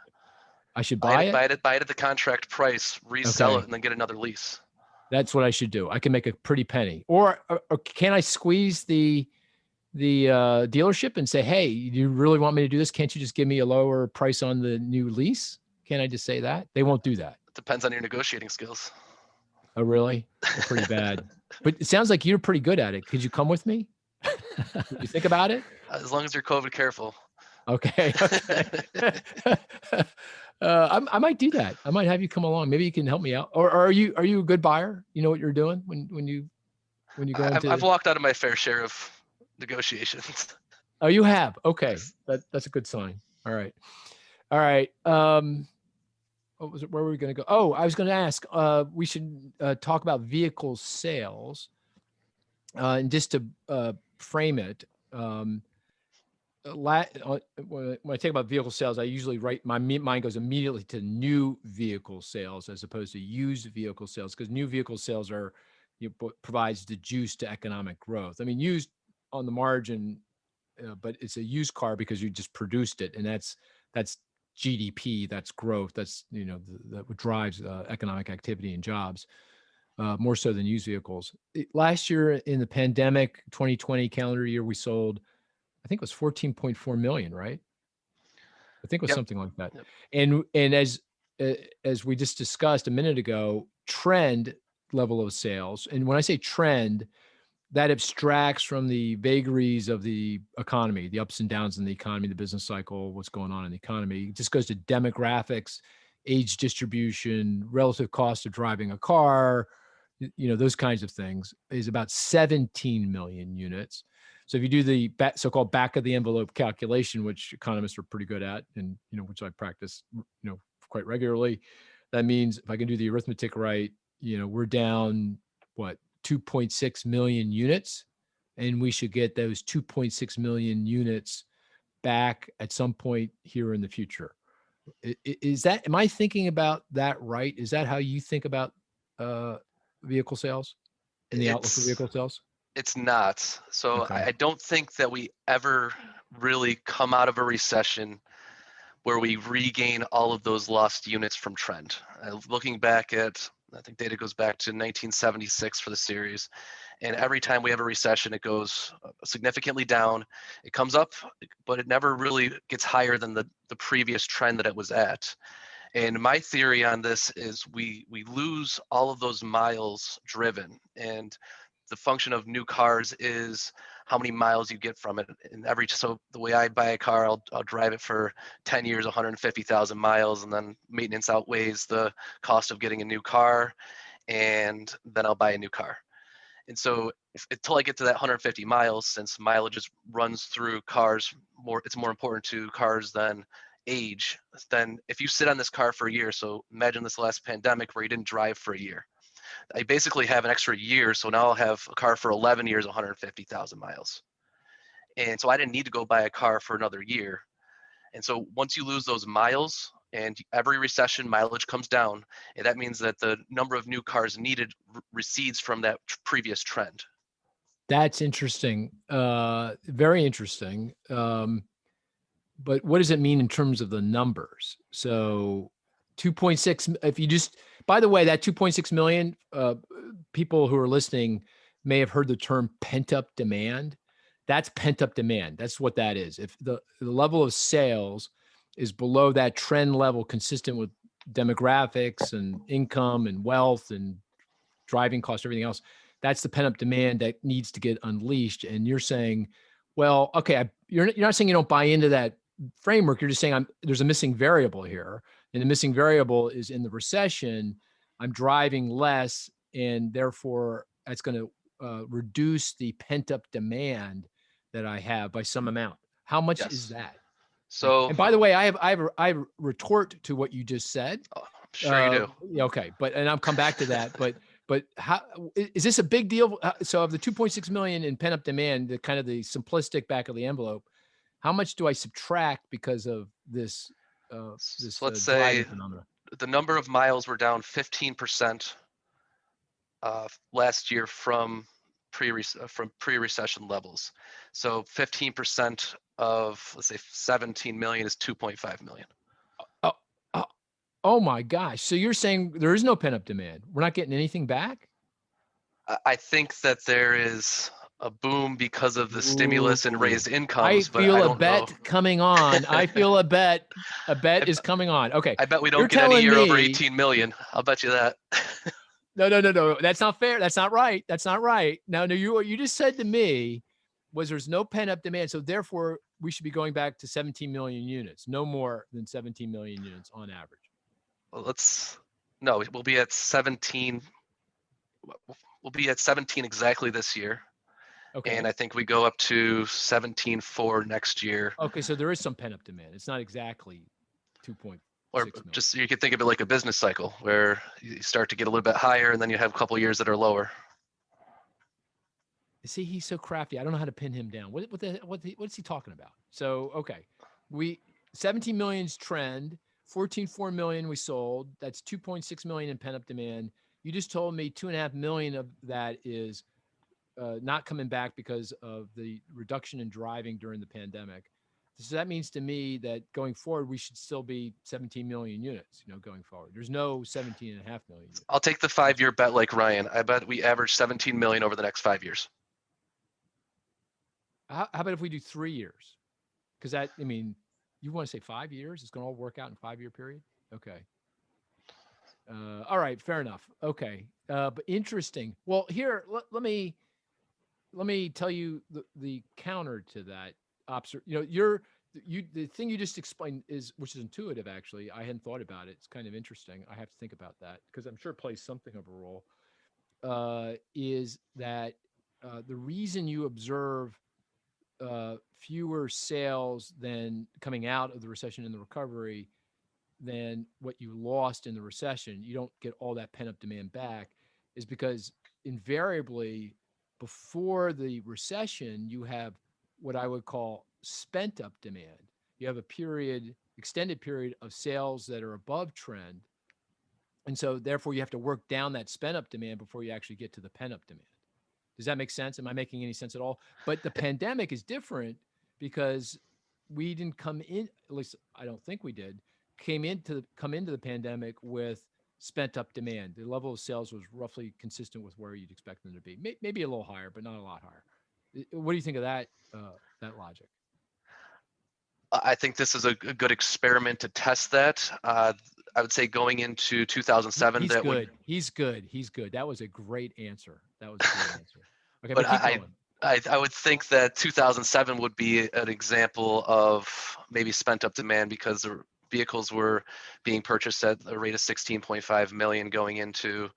I should buy it? Buy it at the contract price, resell it, and then get another lease. That's what I should do. I can make a pretty penny. Or can I squeeze the dealership and say, hey, you really want me to do this? Can't you just give me a lower price on the new lease? Can I just say that? They won't do that. It depends on your negotiating skills. Oh, really? They're pretty bad. But it sounds like you're pretty good at it. Could you come with me? Would you think about it? As long as you're COVID careful. Okay. I might do that. I might have you come along. Maybe you can help me out. Or are you a good buyer? You know what you're doing when you go into. I've walked out of my fair share of negotiations. Oh, you have. Okay, that's a good sign. All right. What was it? Where were we going to go? Oh, I was going to ask. We should talk about vehicle sales, and just to frame it. When I think about vehicle sales, I usually my mind goes immediately to new vehicle sales as opposed to used vehicle sales, because new vehicle sales provides the juice to economic growth. I mean, used on the margin, but it's a used car because you just produced it, and that's GDP, that's growth, that's that drives economic activity and jobs more so than used vehicles. Last year in the pandemic, 2020 calendar year, we sold, I think it was 14.4 million, right? I think it was something like that. Yep. And as we just discussed a minute ago, trend level of sales. And when I say trend, that abstracts from the vagaries of the economy, the ups and downs in the economy, the business cycle, what's going on in the economy. It just goes to demographics, age distribution, relative cost of driving a car, those kinds of things, is about 17 million units. So if you do the so-called back of the envelope calculation, which economists are pretty good at, and which I practice, quite regularly, that means if I can do the arithmetic right, we're down 2.6 million units, and we should get those 2.6 million units back at some point here in the future. Am I thinking about that right? Is that how you think about vehicle sales and the outlook for vehicle sales? It's not. So okay. I don't think that we ever really come out of a recession where we regain all of those lost units from trend. Looking back at, I think data goes back to 1976 for the series. And every time we have a recession, it goes significantly down. It comes up, but it never really gets higher than the previous trend that it was at. And my theory on this is we lose all of those miles driven. And the function of new cars is how many miles you get from it. And so the way I buy a car, I'll drive it for 10 years, 150,000 miles, and then maintenance outweighs the cost of getting a new car, and then I'll buy a new car. And so until I get to that 150 miles, since mileage just runs through cars more, it's more important to cars than age. Then if you sit on this car for a year, so imagine this last pandemic where you didn't drive for a year. I basically have an extra year, so now I'll have a car for 11 years, 150,000 miles. And so I didn't need to go buy a car for another year. And so once you lose those miles, and every recession mileage comes down, and that means that the number of new cars needed recedes from that previous trend. That's interesting. Very interesting. But what does it mean in terms of the numbers? So 2.6, if you just, by the way, that 2.6 million people who are listening may have heard the term pent-up demand. That's pent-up demand. That's what that is. If the level of sales is below that trend level consistent with demographics and income and wealth and driving costs, everything else, that's the pent-up demand that needs to get unleashed. And you're saying, well, okay, you're not saying you don't buy into that framework. You're just saying there's a missing variable here. And the missing variable is in the recession, I'm driving less, and therefore that's going to reduce the pent-up demand that I have by some amount. How much is that? So, and by the way, I have a retort to what you just said. I'm sure you do. Yeah, okay, and I'll come back to that. But how is this a big deal? So of the 2.6 million in pent-up demand, the kind of the simplistic back of the envelope, how much do I subtract because of this? So let's say phenomena? The number of miles were down 15% last year from pre-recession levels. So 15% of, let's say, 17 million is 2.5 million. Oh my gosh! So you're saying there is no pent-up demand? We're not getting anything back? I think that there is a boom because of the stimulus and raised incomes. I feel a bet coming on. I feel a bet is coming on. Okay. I bet we don't get any year over 18 million. I'll bet you that. No. That's not fair. That's not right. That's not right. No, you just said to me was there's no pent-up demand. So therefore we should be going back to 17 million units, no more than 17 million units on average. Well, we'll be at 17. We'll be at 17 exactly this year. Okay. And I think we go up to 17.4 next year. Okay, so there is some pent-up demand. It's not exactly 2.6 million. Just, you could think of it like a business cycle where you start to get a little bit higher and then you have a couple of years that are lower. See, he's so crafty. I don't know how to pin him down. What's he talking about? So, okay, 17 million's trend, 14.4 million we sold. That's 2.6 million in pent-up demand. You just told me 2.5 million of that is not coming back because of the reduction in driving during the pandemic. So that means to me that going forward, we should still be 17 million units, going forward. There's no 17.5 million units. I'll take the 5-year bet like Ryan. I bet we average 17 million over the next 5 years. How about if we do 3 years? Because you want to say 5 years? It's going to all work out in 5-year period? Okay. All right, fair enough. Okay. But interesting. Well, here, let me tell you the counter to that. The thing you just explained which is intuitive, actually. I hadn't thought about it. It's kind of interesting. I have to think about that because I'm sure it plays something of a role. Is that the reason you observe fewer sales than coming out of the recession and the recovery than what you lost in the recession, you don't get all that pent-up demand back, is because invariably before the recession, you have what I would call spent up demand. You have extended period of sales that are above trend. And so therefore you have to work down that spent up demand before you actually get to the pent up demand. Does that make sense? Am I making any sense at all? But the pandemic is different because we didn't come in, at least I don't think we did, come into the pandemic with spent up demand. The level of sales was roughly consistent with where you'd expect them to be. Maybe a little higher, but not a lot higher. What do you think of that logic? I think this is a good experiment to test that. I would say going into 2007. He's good. That was a great answer. Okay, but I would think that 2007 would be an example of maybe spent up demand because the vehicles were being purchased at a rate of 16.5 million going into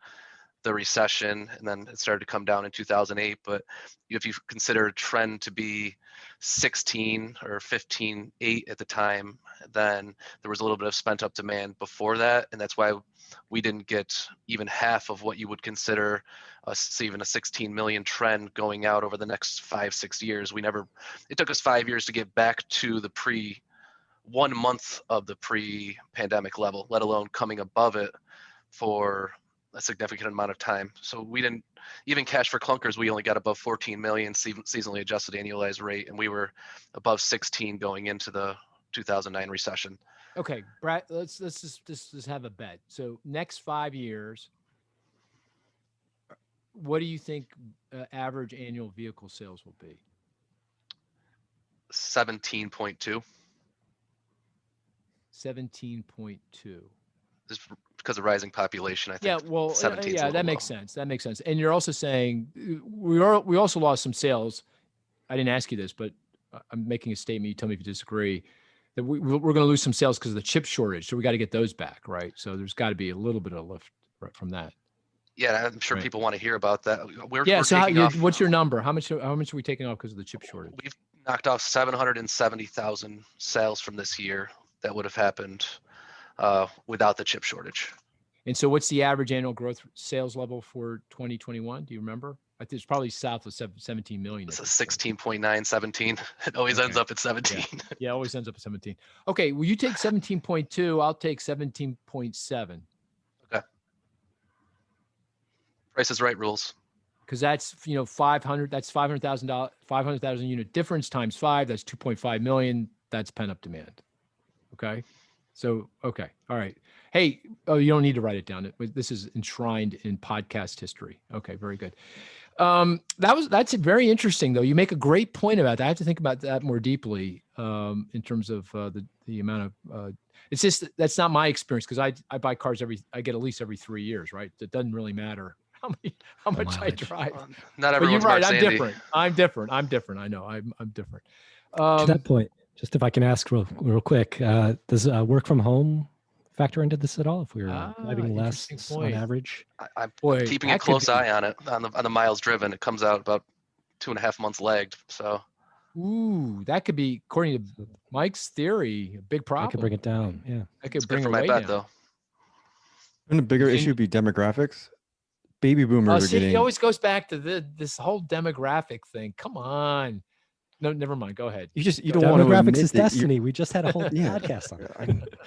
the recession, and then it started to come down in 2008. But if you consider a trend to be 16 or 15.8 at the time, then there was a little bit of spent up demand before that, and that's why we didn't get even half of what you would consider even a 16 million trend going out over the next 5-6 years. It took us 5 years to get back to the 1 month of the pre-pandemic level, let alone coming above it for a significant amount of time. So we didn't even cash for clunkers. We only got above 14 million seasonally adjusted annualized rate, and we were above 16 going into the 2009 recession. Okay, Brad, let's just have a bet. So next 5 years, what do you think average annual vehicle sales will be? 17.2. 17.2. Just because of rising population, I think. Yeah, well, 17 yeah, that makes sense. That makes sense. And you're also saying we also lost some sales. I didn't ask you this, but I'm making a statement. You tell me if you disagree. That we're going to lose some sales because of the chip shortage. So we got to get those back, right? So there's got to be a little bit of lift from that. Yeah, I'm sure people want to hear about that. We're so taking off, what's your number? How much are we taking off because of the chip shortage? We've knocked off 770,000 sales from this year that would have happened without the chip shortage. And so what's the average annual growth sales level for 2021? Do you remember? I think it's probably south of 17 million. It's a 16.9, 17. It always ends up at 17. Yeah, it always ends up at 17. Okay, well, you take 17.2. I'll take 17.7. Okay. Price is Right rules. Because that's 500. That's $500,000. 500,000 unit difference times 5. That's 2.5 million. That's pent-up demand. Okay. So okay, all right. Hey, you don't need to write it down. This is enshrined in podcast history. Okay, very good. That's very interesting though. You make a great point about that. I have to think about that more deeply in terms of the amount of. It's just that's not my experience because I buy cars I get a lease every 3 years, right? It doesn't really matter how much I drive. Not but you're everyone's right. Mark Zandi. I'm different. I know. I'm different. To that point, just if I can ask real quick, does work from home factor into this at all? If we're driving less on average, I'm keeping a close eye on it on the miles driven. It comes out about 2.5 months lagged. So, that could be, according to Mike's theory, a big problem. I could bring it down. Yeah, I could it's bring good for it my way bet down. though. And a bigger issue would be demographics. Baby boomers are getting. It always goes back to this whole demographic thing. Come on. No, never mind. Go ahead. You don't want to demographics admit is that destiny. We just had a whole podcast on it.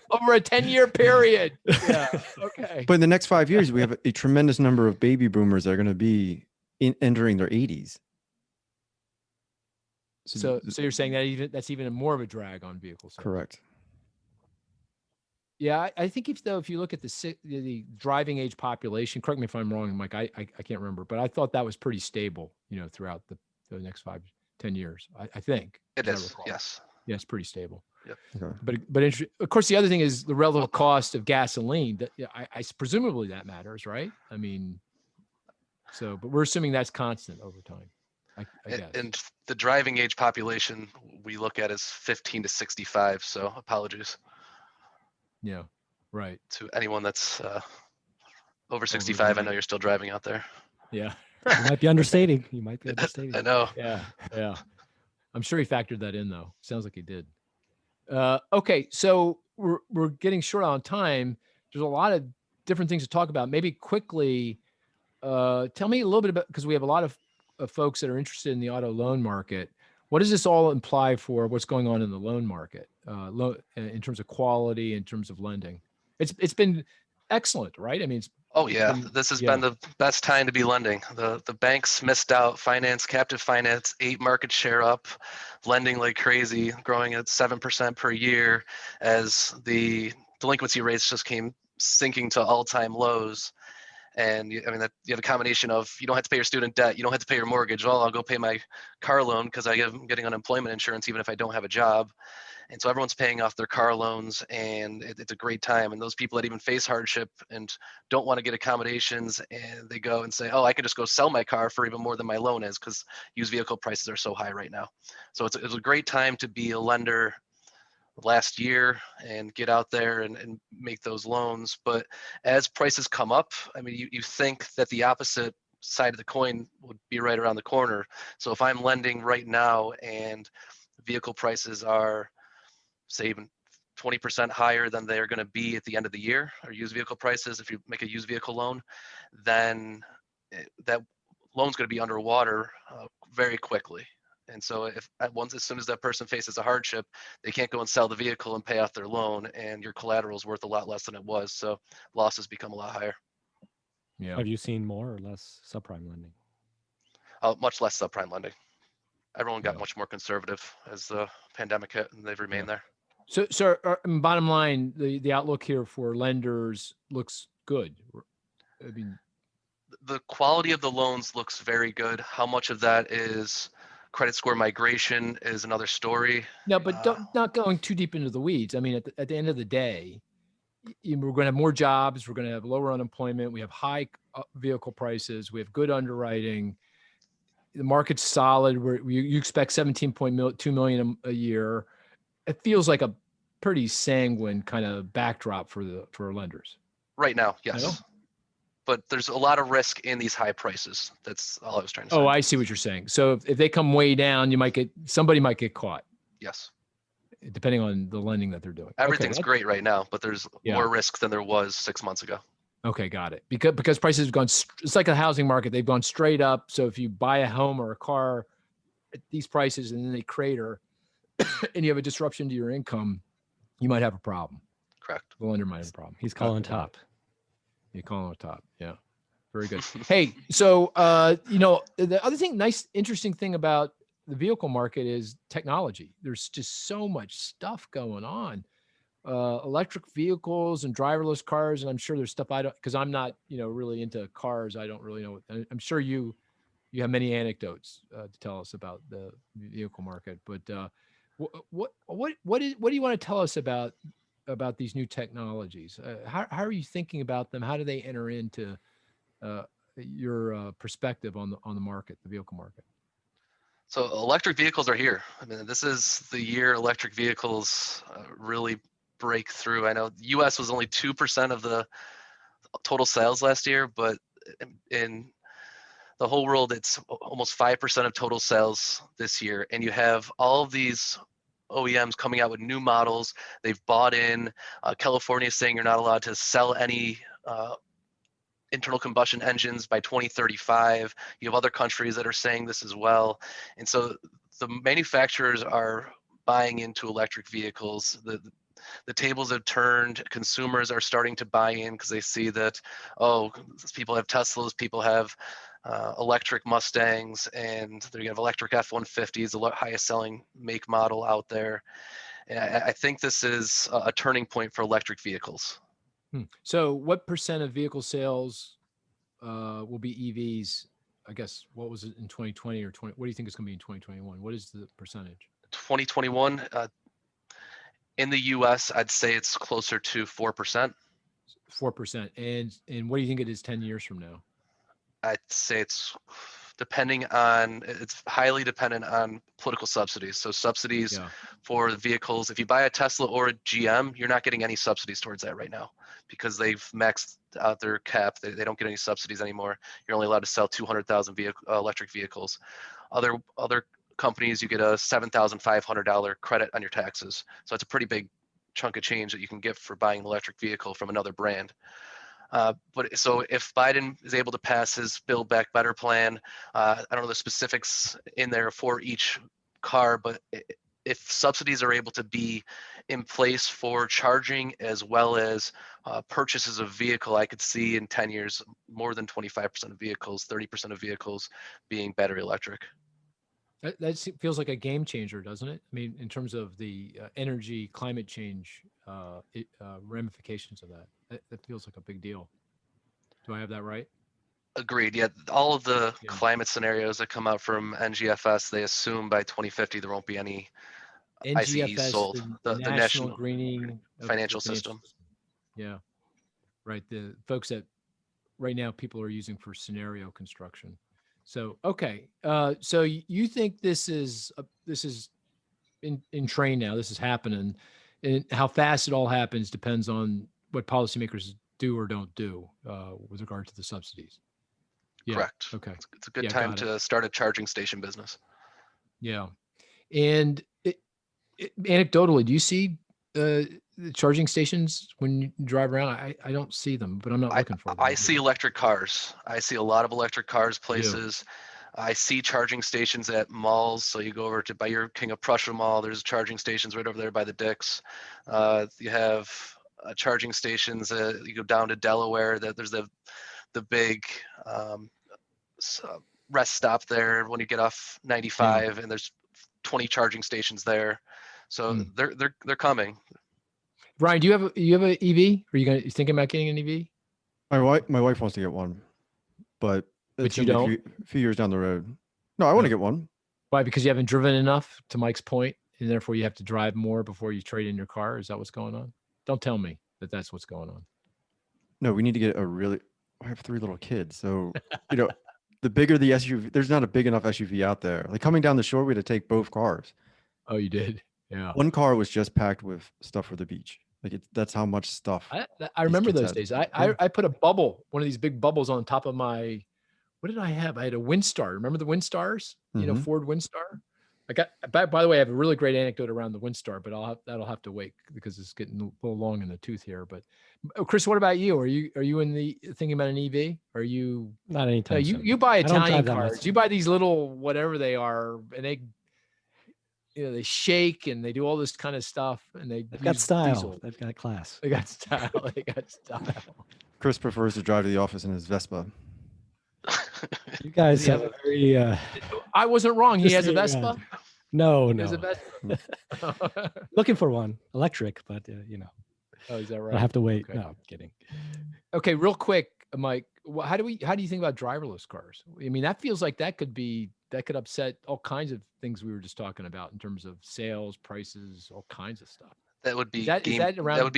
Over a 10-year period. Yeah. Okay. But in the next 5 years, we have a tremendous number of baby boomers that are going to be entering their 80s. So you're saying that that's even more of a drag on vehicles. Correct. Yeah, I think if you look at the driving age population, correct me if I'm wrong, Mike, I can't remember, but I thought that was pretty stable, throughout the next 5-10 years. I think it is. Yes. Yeah, it's pretty stable. Yep. Okay. But of course, the other thing is the relative cost of gasoline. That I presumably that matters, right? I mean, but we're assuming that's constant over time. I guess. And the driving age population we look at is 15 to 65. So apologies. Yeah, right. To anyone that's over 65, I know you're still driving out there. Yeah. You might be understating. I know. Yeah. I'm sure he factored that in, though. Sounds like he did. Okay, so we're getting short on time. There's a lot of different things to talk about. Maybe quickly, tell me a little bit about, because we have a lot of folks that are interested in the auto loan market. What does this all imply for what's going on in the loan market, in terms of quality, in terms of lending? It's been excellent, right? I mean, this has been the best time to be lending. The banks missed out. Captive finance, 8 market share up, lending like crazy, growing at 7% per year as the delinquency rates just came sinking to all-time lows. And you have a combination of you don't have to pay your student debt, you don't have to pay your mortgage. Well, I'll go pay my car loan because I'm getting unemployment insurance even if I don't have a job. And so everyone's paying off their car loans, and it's a great time. And those people that even face hardship and don't want to get accommodations, and they go and say, oh, I can just go sell my car for even more than my loan is because used vehicle prices are so high right now. So it's a great time to be a lender last year and get out there and make those loans. But as prices come up, you think that the opposite side of the coin would be right around the corner. So if I'm lending right now and vehicle prices are, say, even 20% higher than they're going to be at the end of the year, or used vehicle prices, if you make a used vehicle loan, then that loan's going to be underwater very quickly. And so as soon as that person faces a hardship, they can't go and sell the vehicle and pay off their loan, and your collateral is worth a lot less than it was. So losses become a lot higher. Yeah. Have you seen more or less subprime lending? Much less subprime lending. Everyone got Yeah. much more conservative as the pandemic hit, and they've remained there. So bottom line, the outlook here for lenders looks good. I mean, the quality of the loans looks very good. How much of that is credit score migration is another story. no, but not going too deep into the weeds. I mean, at the end of the day, we're going to have more jobs. We're going to have lower unemployment. We have high vehicle prices. We have good underwriting. The market's solid. You expect 17.2 million a year. It feels like a pretty sanguine kind of backdrop for lenders. Right now, yes. You know? But there's a lot of risk in these high prices. That's all I was trying to say. Oh, I see what you're saying. So if they come way down, somebody might get caught. Yes. Depending on the lending that they're doing. Everything's great right now, but there's more risk than there was 6 months ago. Okay, got it. Because prices have gone, it's like a housing market. They've gone straight up. So if you buy a home or a car at these prices and then they crater and you have a disruption to your income, you might have a problem. Correct. The lender might have a problem. He's calling top. You're calling it top. Yeah. Very good. Hey, so, the other thing, interesting thing about the vehicle market is technology. There's just so much stuff going on. Electric vehicles and driverless cars. And I'm sure there's stuff because I'm not, really into cars. I don't really know. I'm sure you have many anecdotes to tell us about the vehicle market, but what do you want to tell us about these new technologies? How are you thinking about them? How do they enter into your perspective on the market, the vehicle market? So electric vehicles are here. I mean, this is the year electric vehicles really break through. I know the U.S. was only 2% of the total sales last year, but in the whole world, it's almost 5% of total sales this year. And you have all of these OEMs coming out with new models. They've bought in. California is saying you're not allowed to sell any internal combustion engines by 2035. You have other countries that are saying this as well. And so the manufacturers are buying into electric vehicles. The tables have turned. Consumers are starting to buy in because they see that, people have Teslas, people have electric Mustangs, and they're going to have electric F-150s, the highest selling make model out there. And I think this is a turning point for electric vehicles. So what percent of vehicle sales will be EVs? I guess, what was it in 2020 or 20? What do you think it's going to be in 2021? What is the percentage? 2021, in the US, I'd say it's closer to 4%. 4%. And what do you think it is 10 years from now? I'd say it's highly dependent on political subsidies. So subsidies for the vehicles. If you buy a Tesla or a GM, you're not getting any subsidies towards that right now because they've maxed out their cap. They don't get any subsidies anymore. You're only allowed to sell 200,000 electric vehicles. Other companies, you get a $7,500 credit on your taxes. So it's a pretty big chunk of change that you can get for buying an electric vehicle from another brand. But so if Biden is able to pass his Build Back Better plan, I don't know the specifics in there for each car, but if subsidies are able to be in place for charging as well as purchases of vehicle, I could see in 10 years more than 25% of vehicles, 30% of vehicles being battery electric. That feels like a game changer, doesn't it? I mean, in terms of the energy, climate change ramifications of that. That feels like a big deal. Do I have that right? Agreed. Yeah, all of the climate scenarios that come out from NGFS, they assume by 2050 there won't be any ICEs sold. The National Greening Financial System. Yeah, right. The folks that right now people are using for scenario construction. So, okay. So you think this is in train now, this is happening, and how fast it all happens depends on what policymakers do or don't do with regard to the subsidies. Yeah. Correct. Okay. It's a good time to start a charging station business. Yeah. And anecdotally, do you see the charging stations when you drive around? I don't see them, but I'm not looking for them. I see electric cars. I see a lot of electric cars places. I see charging stations at malls. So you go over to by your King of Prussia Mall, there's charging stations right over there by the Dicks. You have charging stations. You go down to Delaware. There's the the big rest stop there when you get off 95, and there's 20 charging stations there. So they're coming. Ryan, do you have an EV? Are you thinking about getting an EV? My wife wants to get one, but it's you gonna be don't? a few years down the road. No, I want to get one. Why? Because you haven't driven enough, to Mike's point, and therefore you have to drive more before you trade in your car. Is that what's going on? Don't tell me that that's what's going on. No, we need to get I have 3 little kids, so the bigger the SUV, there's not a big enough SUV out there. Like coming down the shore, we had to take both cars. Oh, you did? Yeah. One car was just packed with stuff for the beach. Like that's how much stuff. I remember those kids days. I put a bubble, one of these big bubbles on top of my, what did I have? I had a Windstar. Remember the Windstars? Ford Windstar? I got, by the way, I have a really great anecdote around the Windstar, but that'll have to wait because it's getting a little long in the tooth here. But Chris, what about you? Are you thinking about an EV? Are you not anytime soon? You buy I don't Italian drive that cars. much. You buy these little whatever they are, and they shake and they do all this kind of stuff, and they've got style. Diesel. They've got class. They got style. They got style. Chris prefers to drive to the office in his Vespa. You guys have a very. I wasn't wrong. He has a Vespa. No. He has a Vespa. Looking for one, electric, but Oh, is that right? I'll have to wait. Okay. No, I'm kidding. Okay, real quick, Mike. How do you think about driverless cars? I mean, that feels like that could upset all kinds of things we were just talking about in terms of sales, prices, all kinds of stuff. That would be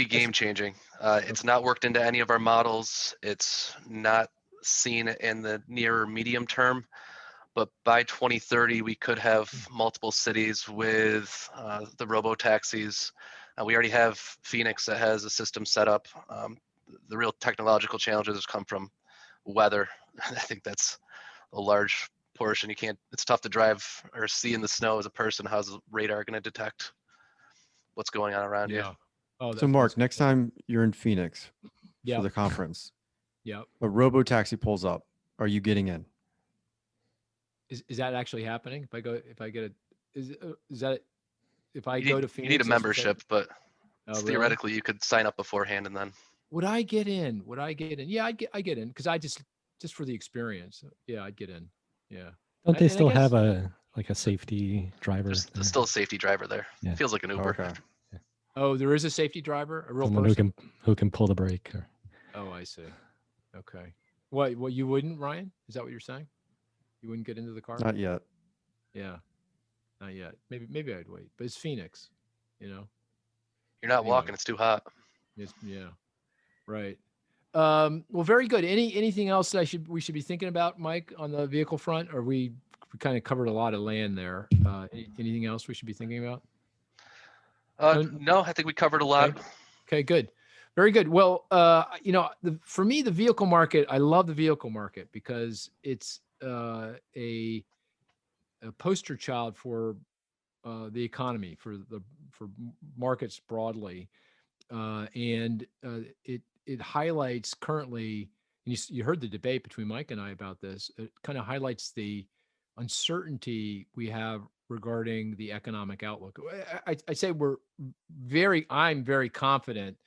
game changing. It's not worked into any of our models. It's not seen in the near or medium term, but by 2030 we could have multiple cities with the robo taxis. We already have Phoenix that has a system set up. The real technological challenges come from weather. I think that's a large portion. It's tough to drive or see in the snow as a person. How's the radar going to detect what's going on around you? Oh, so Mark, next time you're in Phoenix for the conference, a robo taxi pulls up. Are you getting in? Is that actually happening? If I go to Phoenix, you need a membership, but theoretically really? You could sign up beforehand and then. Would I get in? Yeah, I get in because I just for the experience. Yeah, I'd get in. Yeah. Don't they still have a safety driver? There's still a safety driver there. Yeah. It feels like an Uber. Okay. Yeah. Oh, there is a safety driver, a real Someone person who can pull the brake. Oh, I see. Okay. What you wouldn't, Ryan? Is that what you're saying? You wouldn't get into the car? Not yet. Yeah, not yet. Maybe I'd wait. But it's Phoenix, You're not walking. It's too hot. Yeah. Right. Well, very good. Anything else that we should be thinking about, Mike, on the vehicle front? Or we kind of covered a lot of land there. Anything else we should be thinking about? No, I think we covered a lot. Okay, good. Very good. Well, for me, the vehicle market, I love the vehicle market because it's a poster child for the economy, for markets broadly, and it highlights currently. And you heard the debate between Mike and I about this. It kind of highlights the uncertainty we have regarding the economic outlook. I'd say I'm very confident.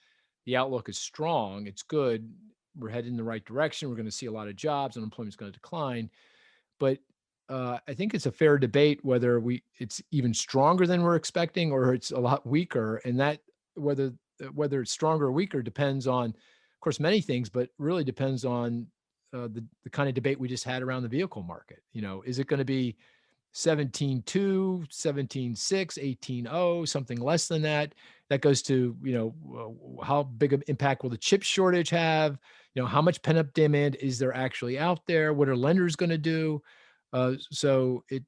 The outlook is strong. It's good. We're headed in the right direction. We're going to see a lot of jobs. Unemployment's going to decline. But I think it's a fair debate whether it's even stronger than we're expecting or it's a lot weaker. And that whether it's stronger or weaker depends on, of course, many things, but really depends on the kind of debate we just had around the vehicle market. Is it going to be 17.2, 17.6, 18.0, something less than that? That goes to, how big of impact will the chip shortage have? How much pent-up demand is there actually out there? What are lenders going to do? So it,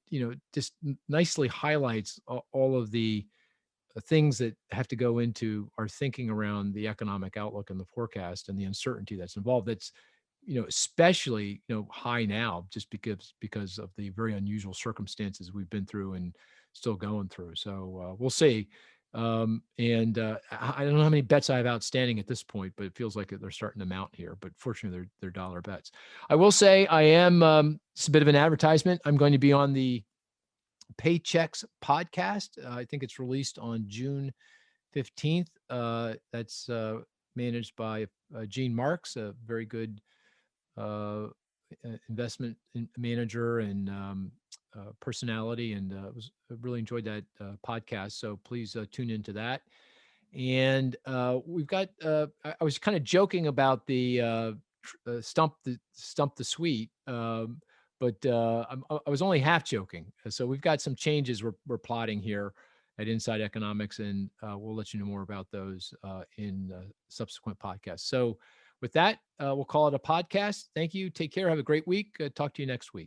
just nicely highlights all of the things that have to go into our thinking around the economic outlook and the forecast and the uncertainty that's involved. That's, especially, high now just because of the very unusual circumstances we've been through and still going through. So we'll see. I don't know how many bets I have outstanding at this point, but it feels like they're starting to mount here. But fortunately, they're dollar bets. I will say I am. It's a bit of an advertisement. I'm going to be on the Paychecks podcast. I think it's released on June 15th. That's managed by Gene Marks, a very good investment manager and personality, and I really enjoyed that podcast. So please tune into that. And we've got. I was kind of joking about the stump the suite, but I was only half joking. So we've got some changes we're plotting here at Inside Economics, and we'll let you know more about those in subsequent podcasts. So with that, we'll call it a podcast. Thank you. Take care. Have a great week. Talk to you next week.